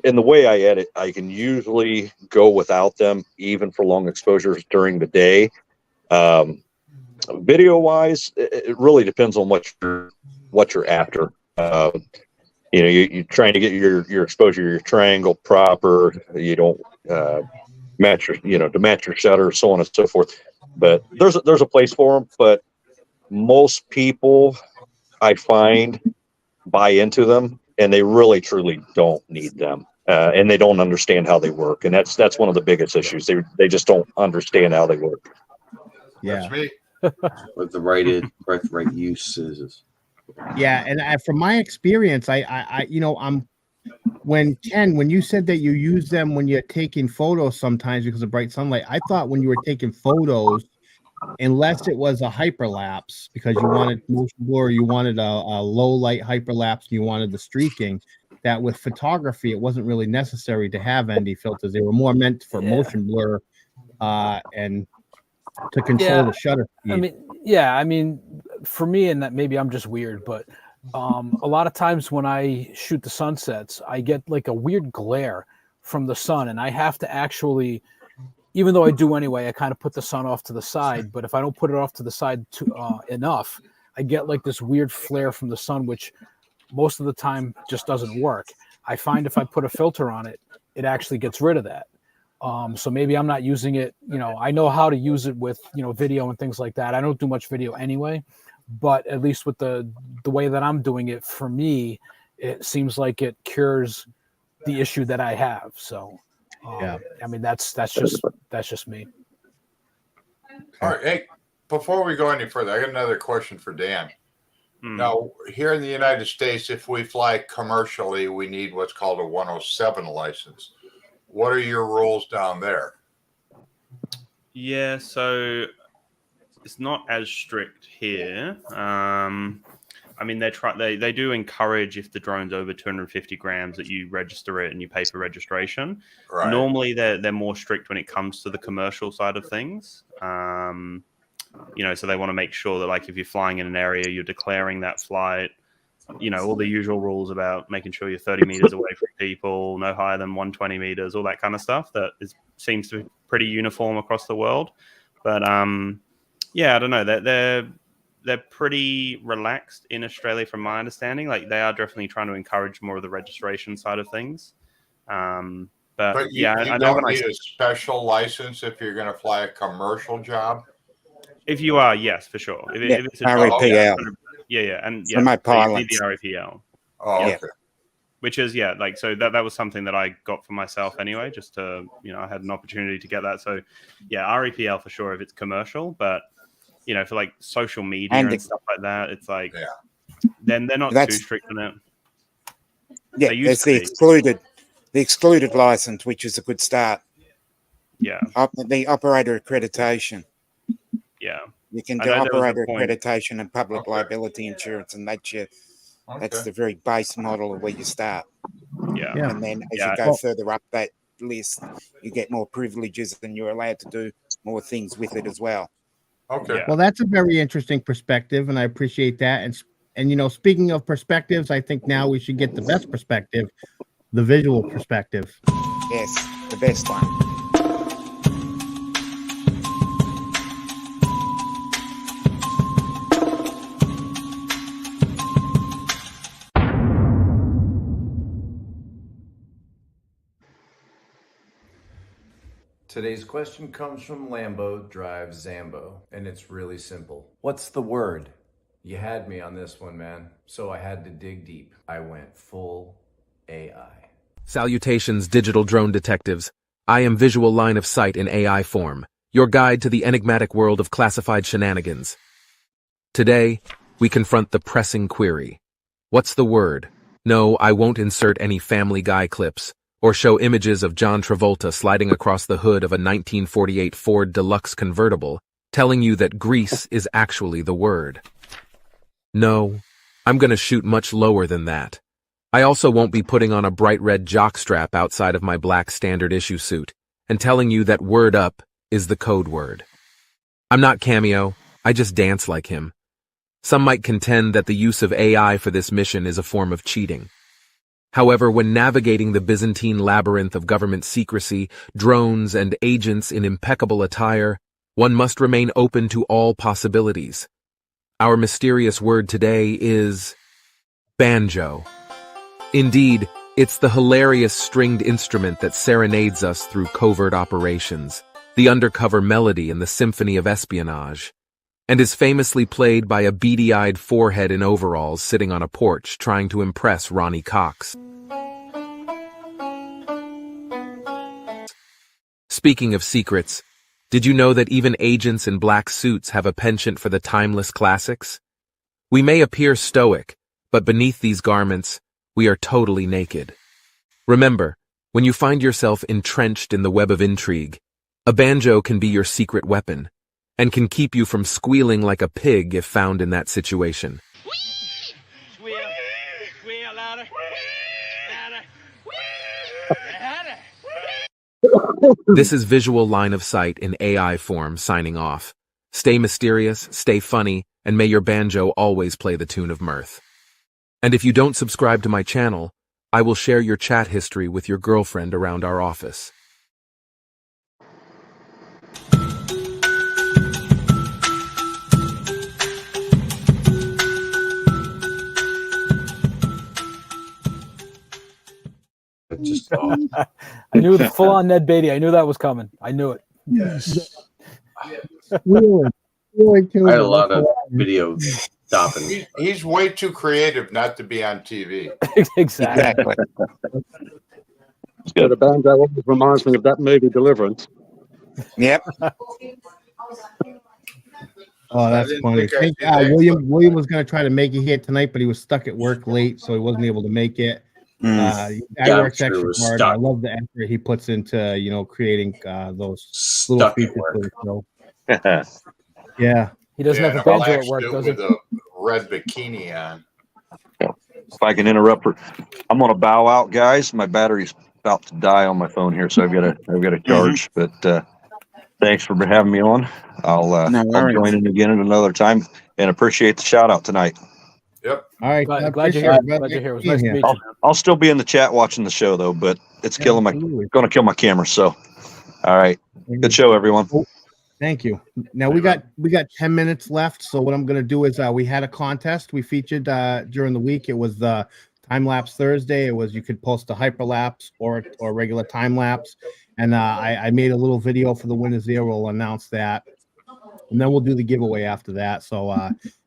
In the way I edit, I can usually go without them, even for long exposures during the day. Video wise, it really depends on what you're after. You're trying to get your exposure, your triangle proper. You don't match to match your shutter, so on and so forth. But there's a place for them. But most people, I find, buy into them, and they really truly don't need them, and they don't understand how they work. And that's one of the biggest issues. They just don't understand how they work. Yeah, that's me. With the right uses. Yeah, and from my experience, when you said that you use them when you're taking photos sometimes because of bright sunlight, I thought when you were taking photos, unless it was a hyperlapse because you wanted motion blur, you wanted a low light hyperlapse, and you wanted the streaking, that with photography it wasn't really necessary to have ND filters. They were more meant for motion blur and to control the shutter speed. I mean, for me, and that maybe I'm just weird, but a lot of times when I shoot the sunsets, I get like a weird glare from the sun, and I have to actually, even though I do anyway, I kind of put the sun off to the side. But if I don't put it off to the side enough, I get like this weird flare from the sun, which most of the time just doesn't work. I find if I put a filter on it, it actually gets rid of that. So maybe I'm not using it. I know how to use it with, video and things like that. I don't do much video anyway, but at least with the way that I'm doing it, for me, it seems like it cures the issue that I have. So, I mean, that's just me. All right. Hey, before we go any further, I got another question for Dan. Now, here in the United States, if we fly commercially, we need what's called a 107 license. What are your rules down there? Yeah, so it's not as strict here. I mean, they do encourage, if the drone's over 250 grams, that you register it and you pay for registration. Right. Normally, they're more strict when it comes to the commercial side of things. So they want to make sure that, like, if you're flying in an area, you're declaring that flight. All the usual rules about making sure you're 30 meters away from people, no higher than 120 meters, all that kind of stuff that seems to be pretty uniform across the world. But I don't know. They're pretty relaxed in Australia, from my understanding. Like, they are definitely trying to encourage more of the registration side of things. But you I know don't need a special license if you're going to fly a commercial job. If you are, yes, for sure. If it's a RAPL. And for my pilots. The RAPL. Oh, okay. Which is so that was something that I got for myself anyway, just to I had an opportunity to get that. So RAPL for sure if it's commercial, but for like social media and stuff like that, it's like then they're not too strict on it. Yeah, there's the excluded license, which is a good start. Yeah. The operator accreditation. Yeah. You can do operator accreditation and public liability insurance, and that's the very base model of where you start. Yeah. And then as you go further up that list, you get more privileges and you're allowed to do more things with it as well. Okay. Yeah. Well, that's a very interesting perspective, and I appreciate that. And you know, speaking of perspectives, I think now we should get the best perspective, the visual perspective. Yes, the best one. Today's question comes from Lambo Drives Zambo, and it's really simple. What's the word? You had me on this one, man. So I had to dig deep. I went full AI. Salutations, digital drone detectives. I am Visual Line of Sight in AI form, your guide to the enigmatic world of classified shenanigans. Today, we confront the pressing query. What's the word? No, I won't insert any Family Guy clips or show images of John Travolta sliding across the hood of a 1948 Ford Deluxe convertible, telling you that Grease is actually the word. No, I'm gonna shoot much lower than that. I also won't be putting on a bright red jockstrap outside of my black standard issue suit and telling you that word up is the code word. I'm not Cameo, I just dance like him. Some might contend that the use of AI for this mission is a form of cheating. However, when navigating the Byzantine labyrinth of government secrecy, drones, and agents in impeccable attire, one must remain open to all possibilities. Our mysterious word today is banjo. Indeed, it's the hilarious stringed instrument that serenades us through covert operations, the undercover melody in the symphony of espionage, and is famously played by a beady-eyed forehead in overalls sitting on a porch trying to impress Ronnie Cox. Speaking of secrets, did you know that even agents in black suits have a penchant for the timeless classics? We may appear stoic, but beneath these garments, we are totally naked. Remember, when you find yourself entrenched in the web of intrigue, a banjo can be your secret weapon, and can keep you from squealing like a pig if found in that situation. Squeal, squeal louder, louder, louder. This is Visual Line of Sight in AI form signing off. Stay mysterious, stay funny, and may your banjo always play the tune of mirth. And if you don't subscribe to my channel, I will share your chat history with your girlfriend around our office. I knew the full-on Ned Beatty. I knew that was coming. I knew it. Yes. I had a lot of video stopping. He's way too creative not to be on TV. Exactly. So the band that always reminds me of that movie Deliverance. Yep. Oh, that's funny. William was going to try to make it here tonight, but he was stuck at work late, so he wasn't able to make it. I works extra hard. I love the effort he puts into, you know, creating those little features for the show. Yeah. He doesn't have a banjo at work, does he? With a red bikini on. If I can interrupt, I'm going to bow out, guys. My battery's about to die on my phone here, so I've got to charge. But thanks for having me on. I'll join in again at another time, and appreciate the shout out tonight. Yep. All right. Glad you're here. Glad you're here. It was nice to meet you. I'll still be in the chat watching the show though, but it's going to kill my camera. So, all right. Good show, everyone. Thank you. Now we got 10 minutes left. So what I'm going to do is we had a contest we featured during the week. It was the Timelapse Thursday. It was you could post a hyperlapse or regular time lapse, and I made a little video for the winners there. We'll announce that, and then we'll do the giveaway after that. So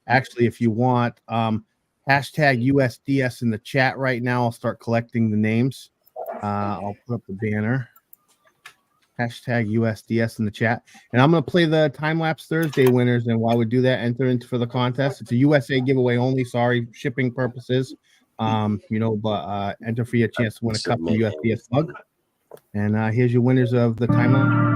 actually, if you want, hashtag USDS in the chat right now. I'll start collecting the names. I'll put up the banner. Hashtag USDS in the chat. And I'm going to play the Timelapse Thursday winners. And while we do that, enter into for the contest. It's a USA giveaway only. Sorry, shipping purposes. You know, but enter for your chance to win a cup of USDS mug. And here's your winners of the Timelapse.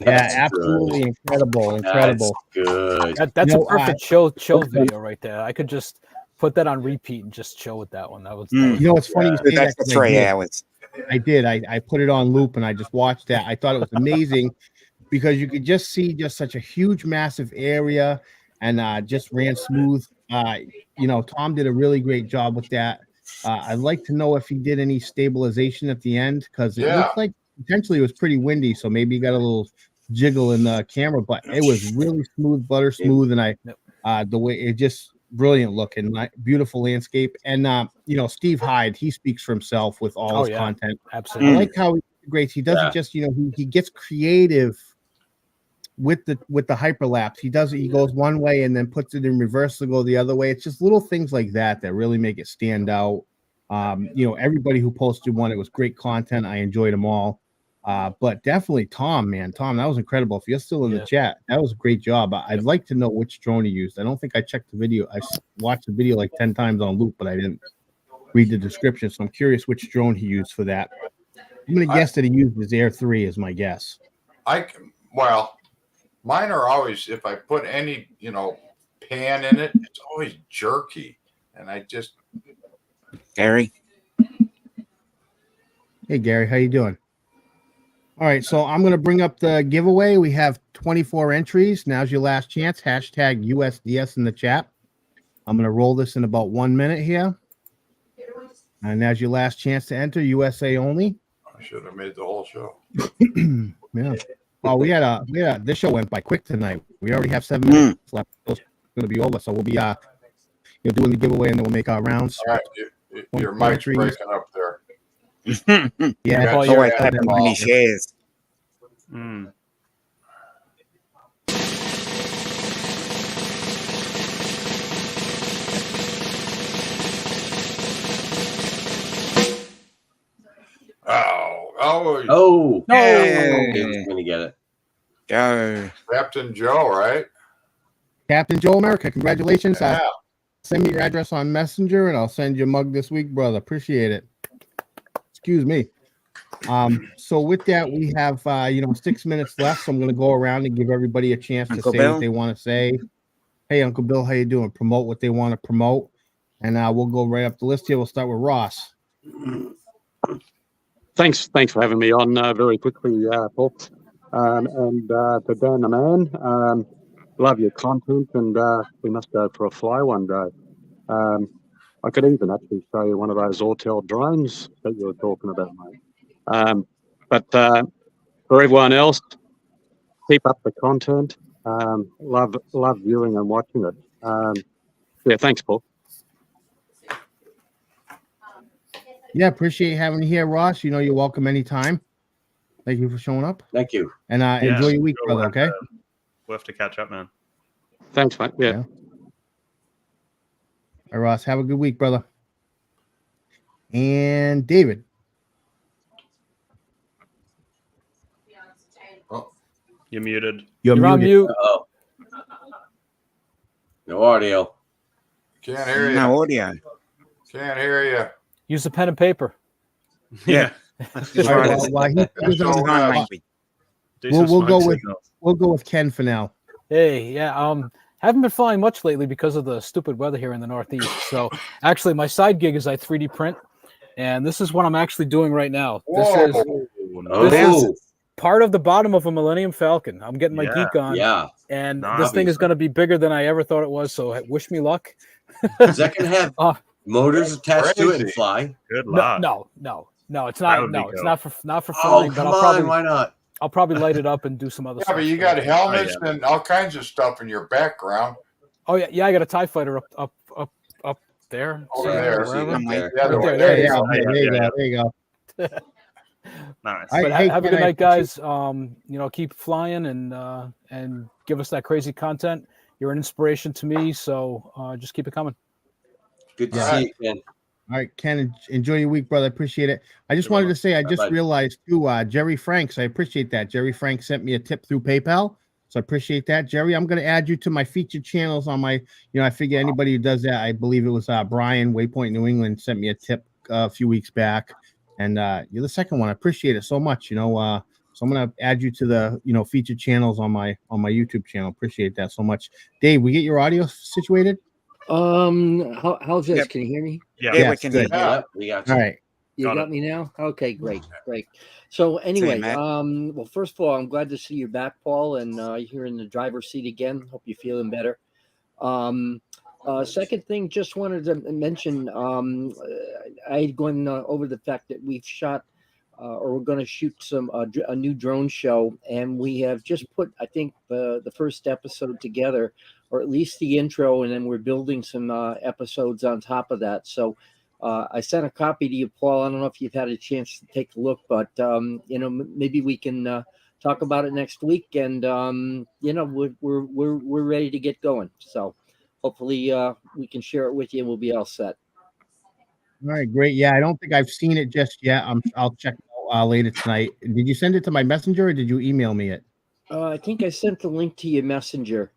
Yeah, absolutely incredible. That's good. That's a perfect chill video right there. I could just put that on repeat and just chill with that one. That was You know, it's funny you say That's that. for 'cause 3 hours. I did. I put it on loop and I just watched that. I thought it was amazing because you could just see just such a huge, massive area and just ran smooth. You know, Tom did a really great job with that. I'd like to know if he did any stabilization at the end because it looked like potentially it was pretty windy. So maybe he got a little jiggle in the camera, but it was really smooth, butter smooth. And the way it just brilliant looking, beautiful landscape. And you know, Steve Hyde, he speaks for himself with all his content. Absolutely. I like how he integrates. He doesn't just, you know, he gets creative with the hyperlapse. He does it, he goes one way and then puts it in reverse to go the other way. It's just little things like that that really make it stand out. You know, everybody who posted one, it was great content. I enjoyed them all. But definitely Tom, man. Tom, that was incredible. If you're still in the chat, that was a great job. I'd like to know which drone he used. I don't think I checked the video. I watched the video like 10 times on loop, but I didn't read the description. So I'm curious which drone he used for that. I'm going to guess that he used his Air 3 is my guess. Well, mine are always, if I put any, you know, pan in it, it's always jerky. And I just... Gary? Hey, Gary, how you doing? All right, so I'm going to bring up the giveaway. We have 24 entries. Now's your last chance. Hashtag USDS in the chat. I'm going to roll this in about 1 minute here. And now's your last chance to enter, USA only. I should have made the whole show. Yeah. Oh, we had this show went by quick tonight. We already have 7 minutes left. It's going to be over. So we'll be you know, doing the giveaway and then we'll make our rounds. All right, your mic's breaking up there. Yeah. Oh, I had many shares. No! He's gonna get it. Joe. Captain Joe, right? Captain JoeMerica, congratulations. Yeah. Send me your address on Messenger and I'll send you a mug this week, brother. Appreciate it. Excuse me. So with that, we have you know, 6 minutes left. So I'm gonna go around and give everybody a chance to say what they want to say. Hey, Uncle Bill, how you doing? Promote what they want to promote. And we'll go right up the list here. We'll start with Ross. Thanks for having me on very quickly, Paul. And to Dan the man, love your content, and we must go for a fly one day. I could even actually show you one of those Autel drones that you were talking about, mate. But for everyone else, keep up the content. Love viewing and watching it. Yeah, thanks, Paul. Yeah, appreciate having you here, Ross. You know, you're welcome anytime. Thank you for showing up. Thank you. And enjoy your week, brother, okay? We'll have to catch up, man. Thanks, mate. Yeah. All right, Ross, have a good week, brother. And David. You're muted. You're on mute. Uh-oh. No audio. Can't hear you. No audio. Can't hear you. Use a pen and paper. Yeah. We'll go with Ken for now. Hey, yeah. Haven't been flying much lately because of the stupid weather here in the Northeast. So actually, my side gig is I 3D print, and this is what I'm actually doing right now. This is part of the bottom of a Millennium Falcon. I'm getting my geek on. Yeah. And this thing is going to be bigger than I ever thought it was. So wish me luck. Is that going to have motors attached to it and fly? Good luck. No, it's not. No, it's not for Oh, flying. But I'll probably why not? I'll probably light it up and do some other stuff. Yeah, but you got helmets and all kinds of stuff in your background. Oh yeah, I got a TIE fighter up there. Over there. There you go. Nice. But have a good night, guys. You know, keep flying and give us that crazy content. You're an inspiration to me, so just keep it coming. Good to see you, Ken. All right, Ken, enjoy your week, brother. I appreciate it. I just wanted to say, I just realized too, Jerry Franks, I appreciate that. Jerry Franks sent me a tip through PayPal. So I appreciate that, Jerry. I'm going to add you to my featured channels on my, you know, I figure anybody who does that, I believe it was Brian, Waypoint New England, sent me a tip a few weeks back. And you're the second one. I appreciate it so much. You know, So I'm gonna add you to the featured channels on my YouTube channel. Appreciate that so much. Dave, we get your audio situated? How's this? Yep. Can you hear me? Yeah, Yes, we can good. hear you. Yep, we got you. All right. You got me now? Okay, great. So anyway, Matt. well, first of all, I'm glad to see you back, Paul, and you're in the driver's seat again. Hope you're feeling better. Second thing, just wanted to mention, I had gone over the fact that we've shot or we're going to shoot a new drone show, and we have just put, I think, the first episode together, or at least the intro, and then we're building some episodes on top of that. So I sent a copy to you, Paul. I don't know if you've had a chance to take a look, but maybe we can talk about it next week, and we're ready to get going. So hopefully we can share it with you, and we'll be all set. All right, great. Yeah, I don't think I've seen it just yet. I'll check it out later tonight. Did you send it to my messenger or did you email me it? I think I sent the link to your messenger.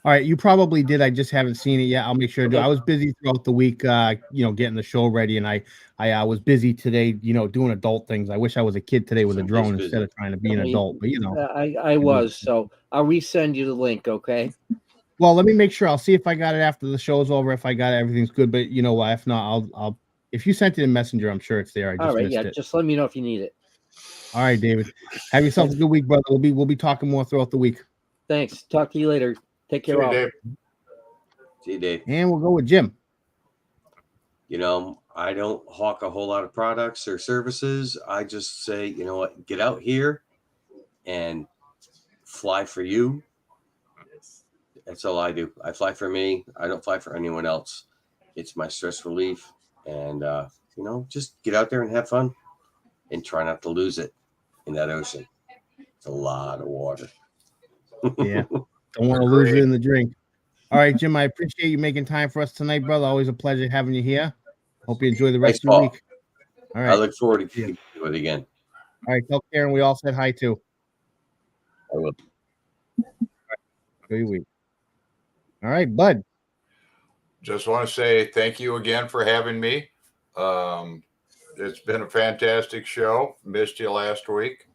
All right, you probably did. I just haven't seen it yet. I'll make sure to do. Okay. I was busy throughout the week, getting the show ready, and I was busy today, doing adult things. I wish I was a kid today with a drone instead of trying to be an adult. But I was. So I'll resend you the link. Okay. Well, let me make sure. I'll see if I got it after the show's over. If I got it, everything's good. But you know what? If not, I'll. If you sent it in Messenger, I'm sure it's there. I just all right. missed Yeah. it. Just let me know if you need it. All right, David. Have yourself a good week, brother. We'll be talking more throughout the week. Thanks. Talk to you later. Take care. Dave. See you, Dave. And we'll go with Jim. I don't hawk a whole lot of products or services. I just say, you know what, get out here and fly for you. That's all I do. I fly for me. I don't fly for anyone else. It's my stress relief. And, just get out there and have fun and try not to lose it in that ocean. It's a lot of water. Yeah. Don't want to lose it in the drink. All right, Jim, I appreciate you making time for us tonight, brother. Always a pleasure having you here. Hope you enjoy the rest of your week. All right. I look forward to doing it again. All right, tell Karen we all said hi too. I will. All right. Enjoy your week. All right, Bud. Just want to say thank you again for having me. It's been a fantastic show. Missed you last week.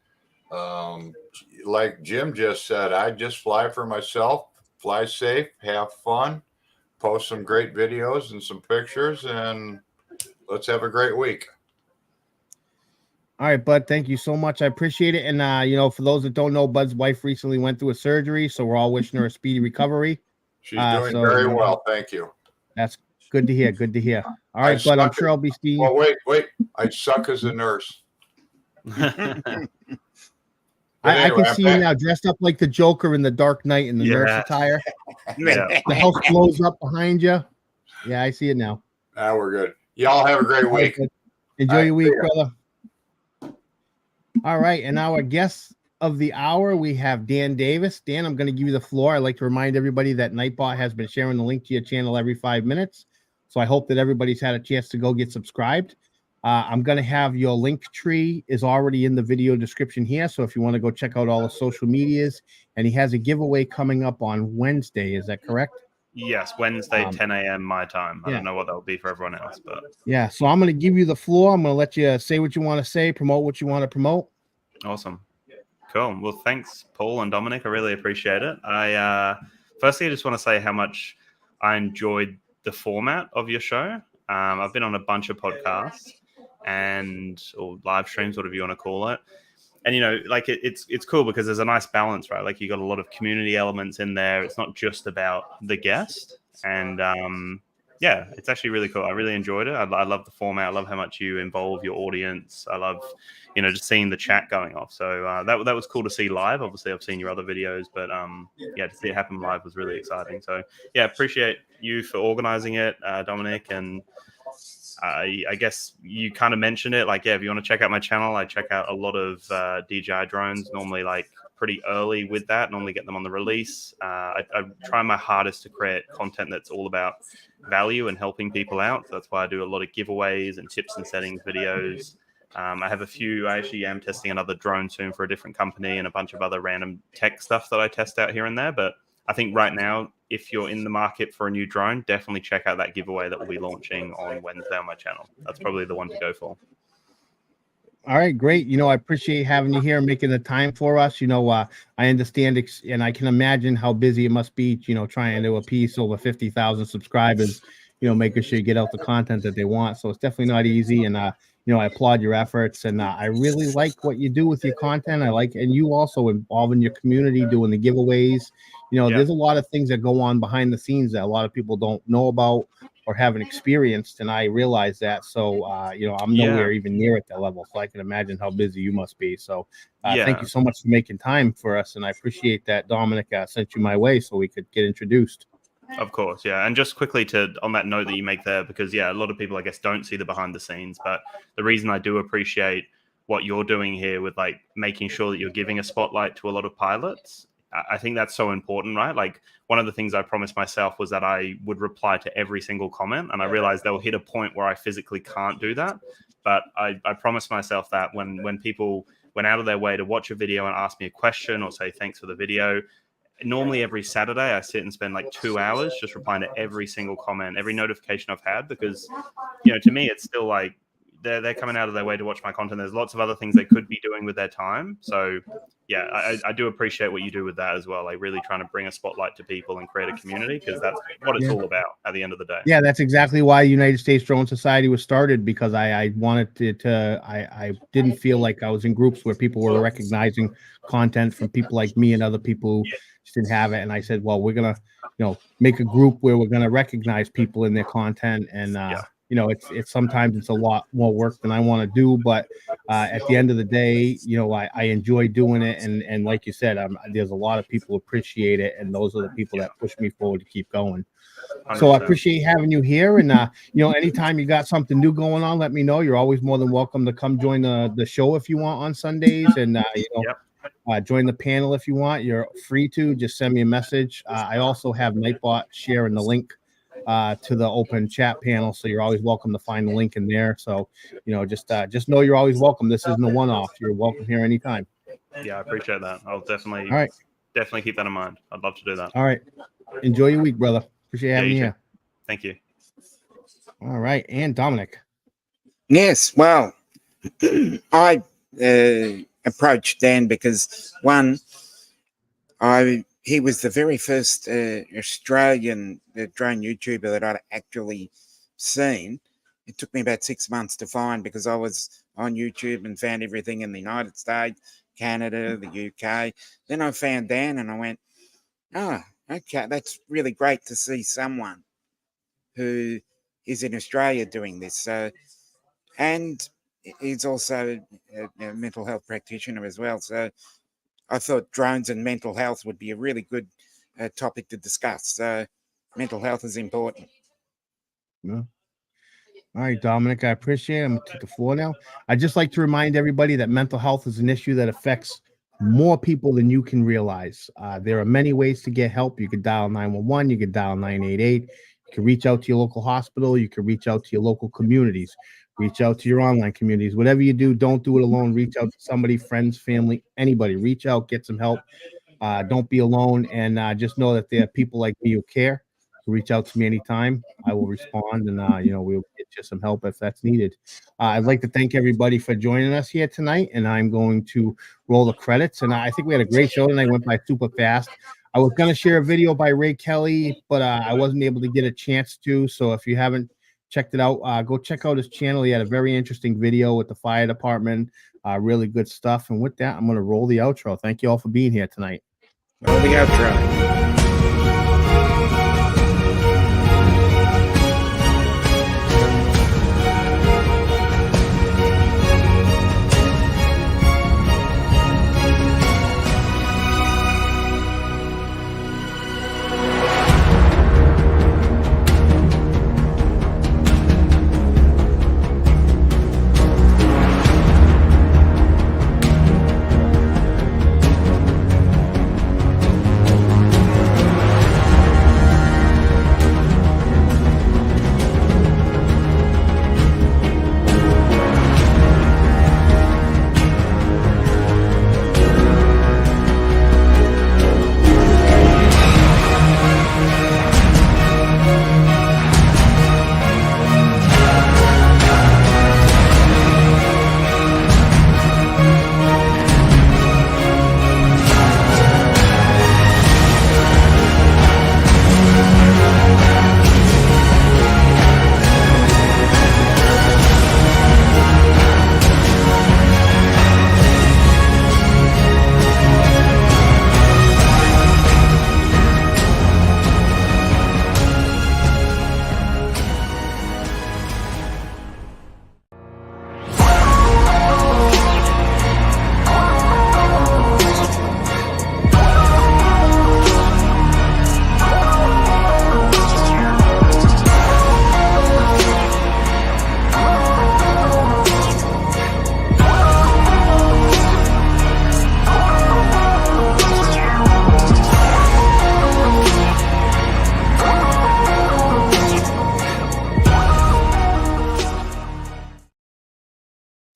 Like Jim just said, I just fly for myself, fly safe, have fun, post some great videos and some pictures, and let's have a great week. All right, Bud, thank you so much. I appreciate it. And, for those that don't know, Bud's wife recently went through a surgery, so we're all wishing her a speedy recovery. She's doing very well. Thank you. That's good to hear. Good to hear. All right, Bud, I'm sure I'll be seeing you. Well, wait. I suck as a nurse. I can see you now dressed up like the Joker in the Dark Knight in the nurse attire. Yeah. The house blows up behind you. Yeah, I see it now. Now we're good. Y'all have a great week. Enjoy your week, brother. All right, and our guest of the hour, we have Dan Davis. Dan, I'm going to give you the floor. I'd like to remind everybody that Nightbot has been sharing the link to your channel every 5 minutes. So I hope that everybody's had a chance to go get subscribed. I'm going to have your link tree is already in the video description here. So if you want to go check out all the social medias, and he has a giveaway coming up on Wednesday. Is that correct? Yes, Wednesday, 10 a.m. my time. I yeah. don't know what that will be for everyone else, but yeah. So I'm going to give you the floor. I'm going to let you say what you want to say, promote what you want to promote. Awesome. Cool. Well, thanks, Paul and Dominic. I really appreciate it. Firstly, I just want to say how much I enjoyed the format of your show. I've been on a bunch of podcasts or live streams, whatever you want to call it. And, it's cool because there's a nice balance, right? Like you got a lot of community elements in there. It's not just about the guest. And it's actually really cool. I really enjoyed it. I love the format. I love how much you involve your audience. I love, just seeing the chat going off. So that was cool to see live. Obviously, I've seen your other videos, but to see it happen live was really exciting. So appreciate you for organizing it, Dominic. And I guess you kind of mentioned it. Like, if you want to check out my channel, I check out a lot of DJI drones, normally like pretty early with that, normally get them on the release. I try my hardest to create content that's all about value and helping people out. So that's why I do a lot of giveaways and tips and settings videos. I have a few. I actually am testing another drone soon for a different company and a bunch of other random tech stuff that I test out here and there. But I think right now, if you're in the market for a new drone, definitely check out that giveaway that will be launching on Wednesday on my channel. That's probably the one to go for. All right, great. I appreciate having you here and making the time for us. I understand and I can imagine how busy it must be, trying to appease over 50,000 subscribers, making sure you get out the content that they want. So it's definitely not easy. And, I applaud your efforts, and I really like what you do with your content. And you also involving your community, doing the giveaways. There's a lot of things that go on behind the scenes that a lot of people don't know about or haven't experienced, and I realize that. So, I'm nowhere even near at that level, so I can imagine how busy you must be. So, thank you so much for making time for us, and I appreciate that Dominic sent you my way so we could get introduced. Of course, yeah. And just quickly on that note that you make there, because a lot of people, I guess, don't see the behind the scenes, but the reason I do appreciate what you're doing here with like making sure that you're giving a spotlight to a lot of pilots, I think that's so important, right? Like one of the things I promised myself was that I would reply to every single comment, and I realized they'll hit a point where I physically can't do that. But I promised myself that when people went out of their way to watch a video and ask me a question or say thanks for the video, normally every Saturday I sit and spend like 2 hours just replying to every single comment, every notification I've had, because to me it's still like they're coming out of their way to watch my content. There's lots of other things they could be doing with their time. So yeah, I do appreciate what you do with that as well. Like really trying to bring a spotlight to people and create a community, because that's what it's all about at the end of the day. Yeah, that's exactly why United States Drone Society was started, because I wanted I didn't feel like I was in groups where people were recognizing content from people like me and other people who just didn't have it. And I said, well, we're going to, make a group where we're going to recognize people in their content. And, it's sometimes it's a lot more work than I want to do, but at the end of the day, I enjoy doing it, and like you said, there's a lot of people who appreciate it, and those are the people that push me forward to keep going. 100%. So I appreciate having you here, and anytime you got something new going on, let me know. You're always more than welcome to come join the show if you want on Sundays, and join the panel if you want. You're free to just send me a message. I also have Nightbot sharing the link to the open chat panel, so you're always welcome to find the link in there. So just know you're always welcome. This isn't a one-off. You're welcome here anytime. Yeah, I appreciate that. I'll definitely keep that in mind. I'd love to do that. All right, enjoy your week, brother. Appreciate having you here. Thank you. All right, and Dominic. Yes, well, I approached Dan because he was the very first Australian drone YouTuber that I'd actually seen. It took me about 6 months to find, because I was on YouTube and found everything in the United States, Canada, the UK. Then I found Dan and I went, oh, okay, that's really great to see someone who is in Australia doing this. So, and he's also a mental health practitioner as well. So I thought drones and mental health would be a really good topic to discuss. So mental health is important. Yeah. All right, Dominic, I appreciate it. I'm going to take the floor now. I'd just like to remind everybody that mental health is an issue that affects more people than you can realize. There are many ways to get help. You could dial 911. You could dial 988. You can reach out to your local hospital. You can reach out to your local communities. Reach out to your online communities. Whatever you do, don't do it alone. Reach out to somebody, friends, family, anybody. Reach out, get some help. Don't be alone, and just know that there are people like me who care. So reach out to me anytime. I will respond, and we'll get you some help if that's needed. I'd like to thank everybody for joining us here tonight, and I'm going to roll the credits. And I think we had a great show tonight. Went by super fast. I was going to share a video by Ray Kelly, but I wasn't able to get a chance to. So if you haven't checked it out, go check out his channel. He had a very interesting video with the fire department. Really good stuff. And with that, I'm going to roll the outro. Thank you all for being here tonight. Roll the outro.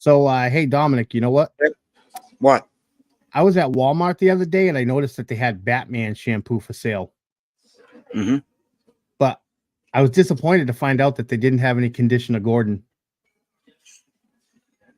So, hey, Dominic, you know what? What? I was at Walmart the other day and I noticed that they had Batman shampoo for sale. Mm-hmm. But I was disappointed to find out that they didn't have any Conditioner Gordon.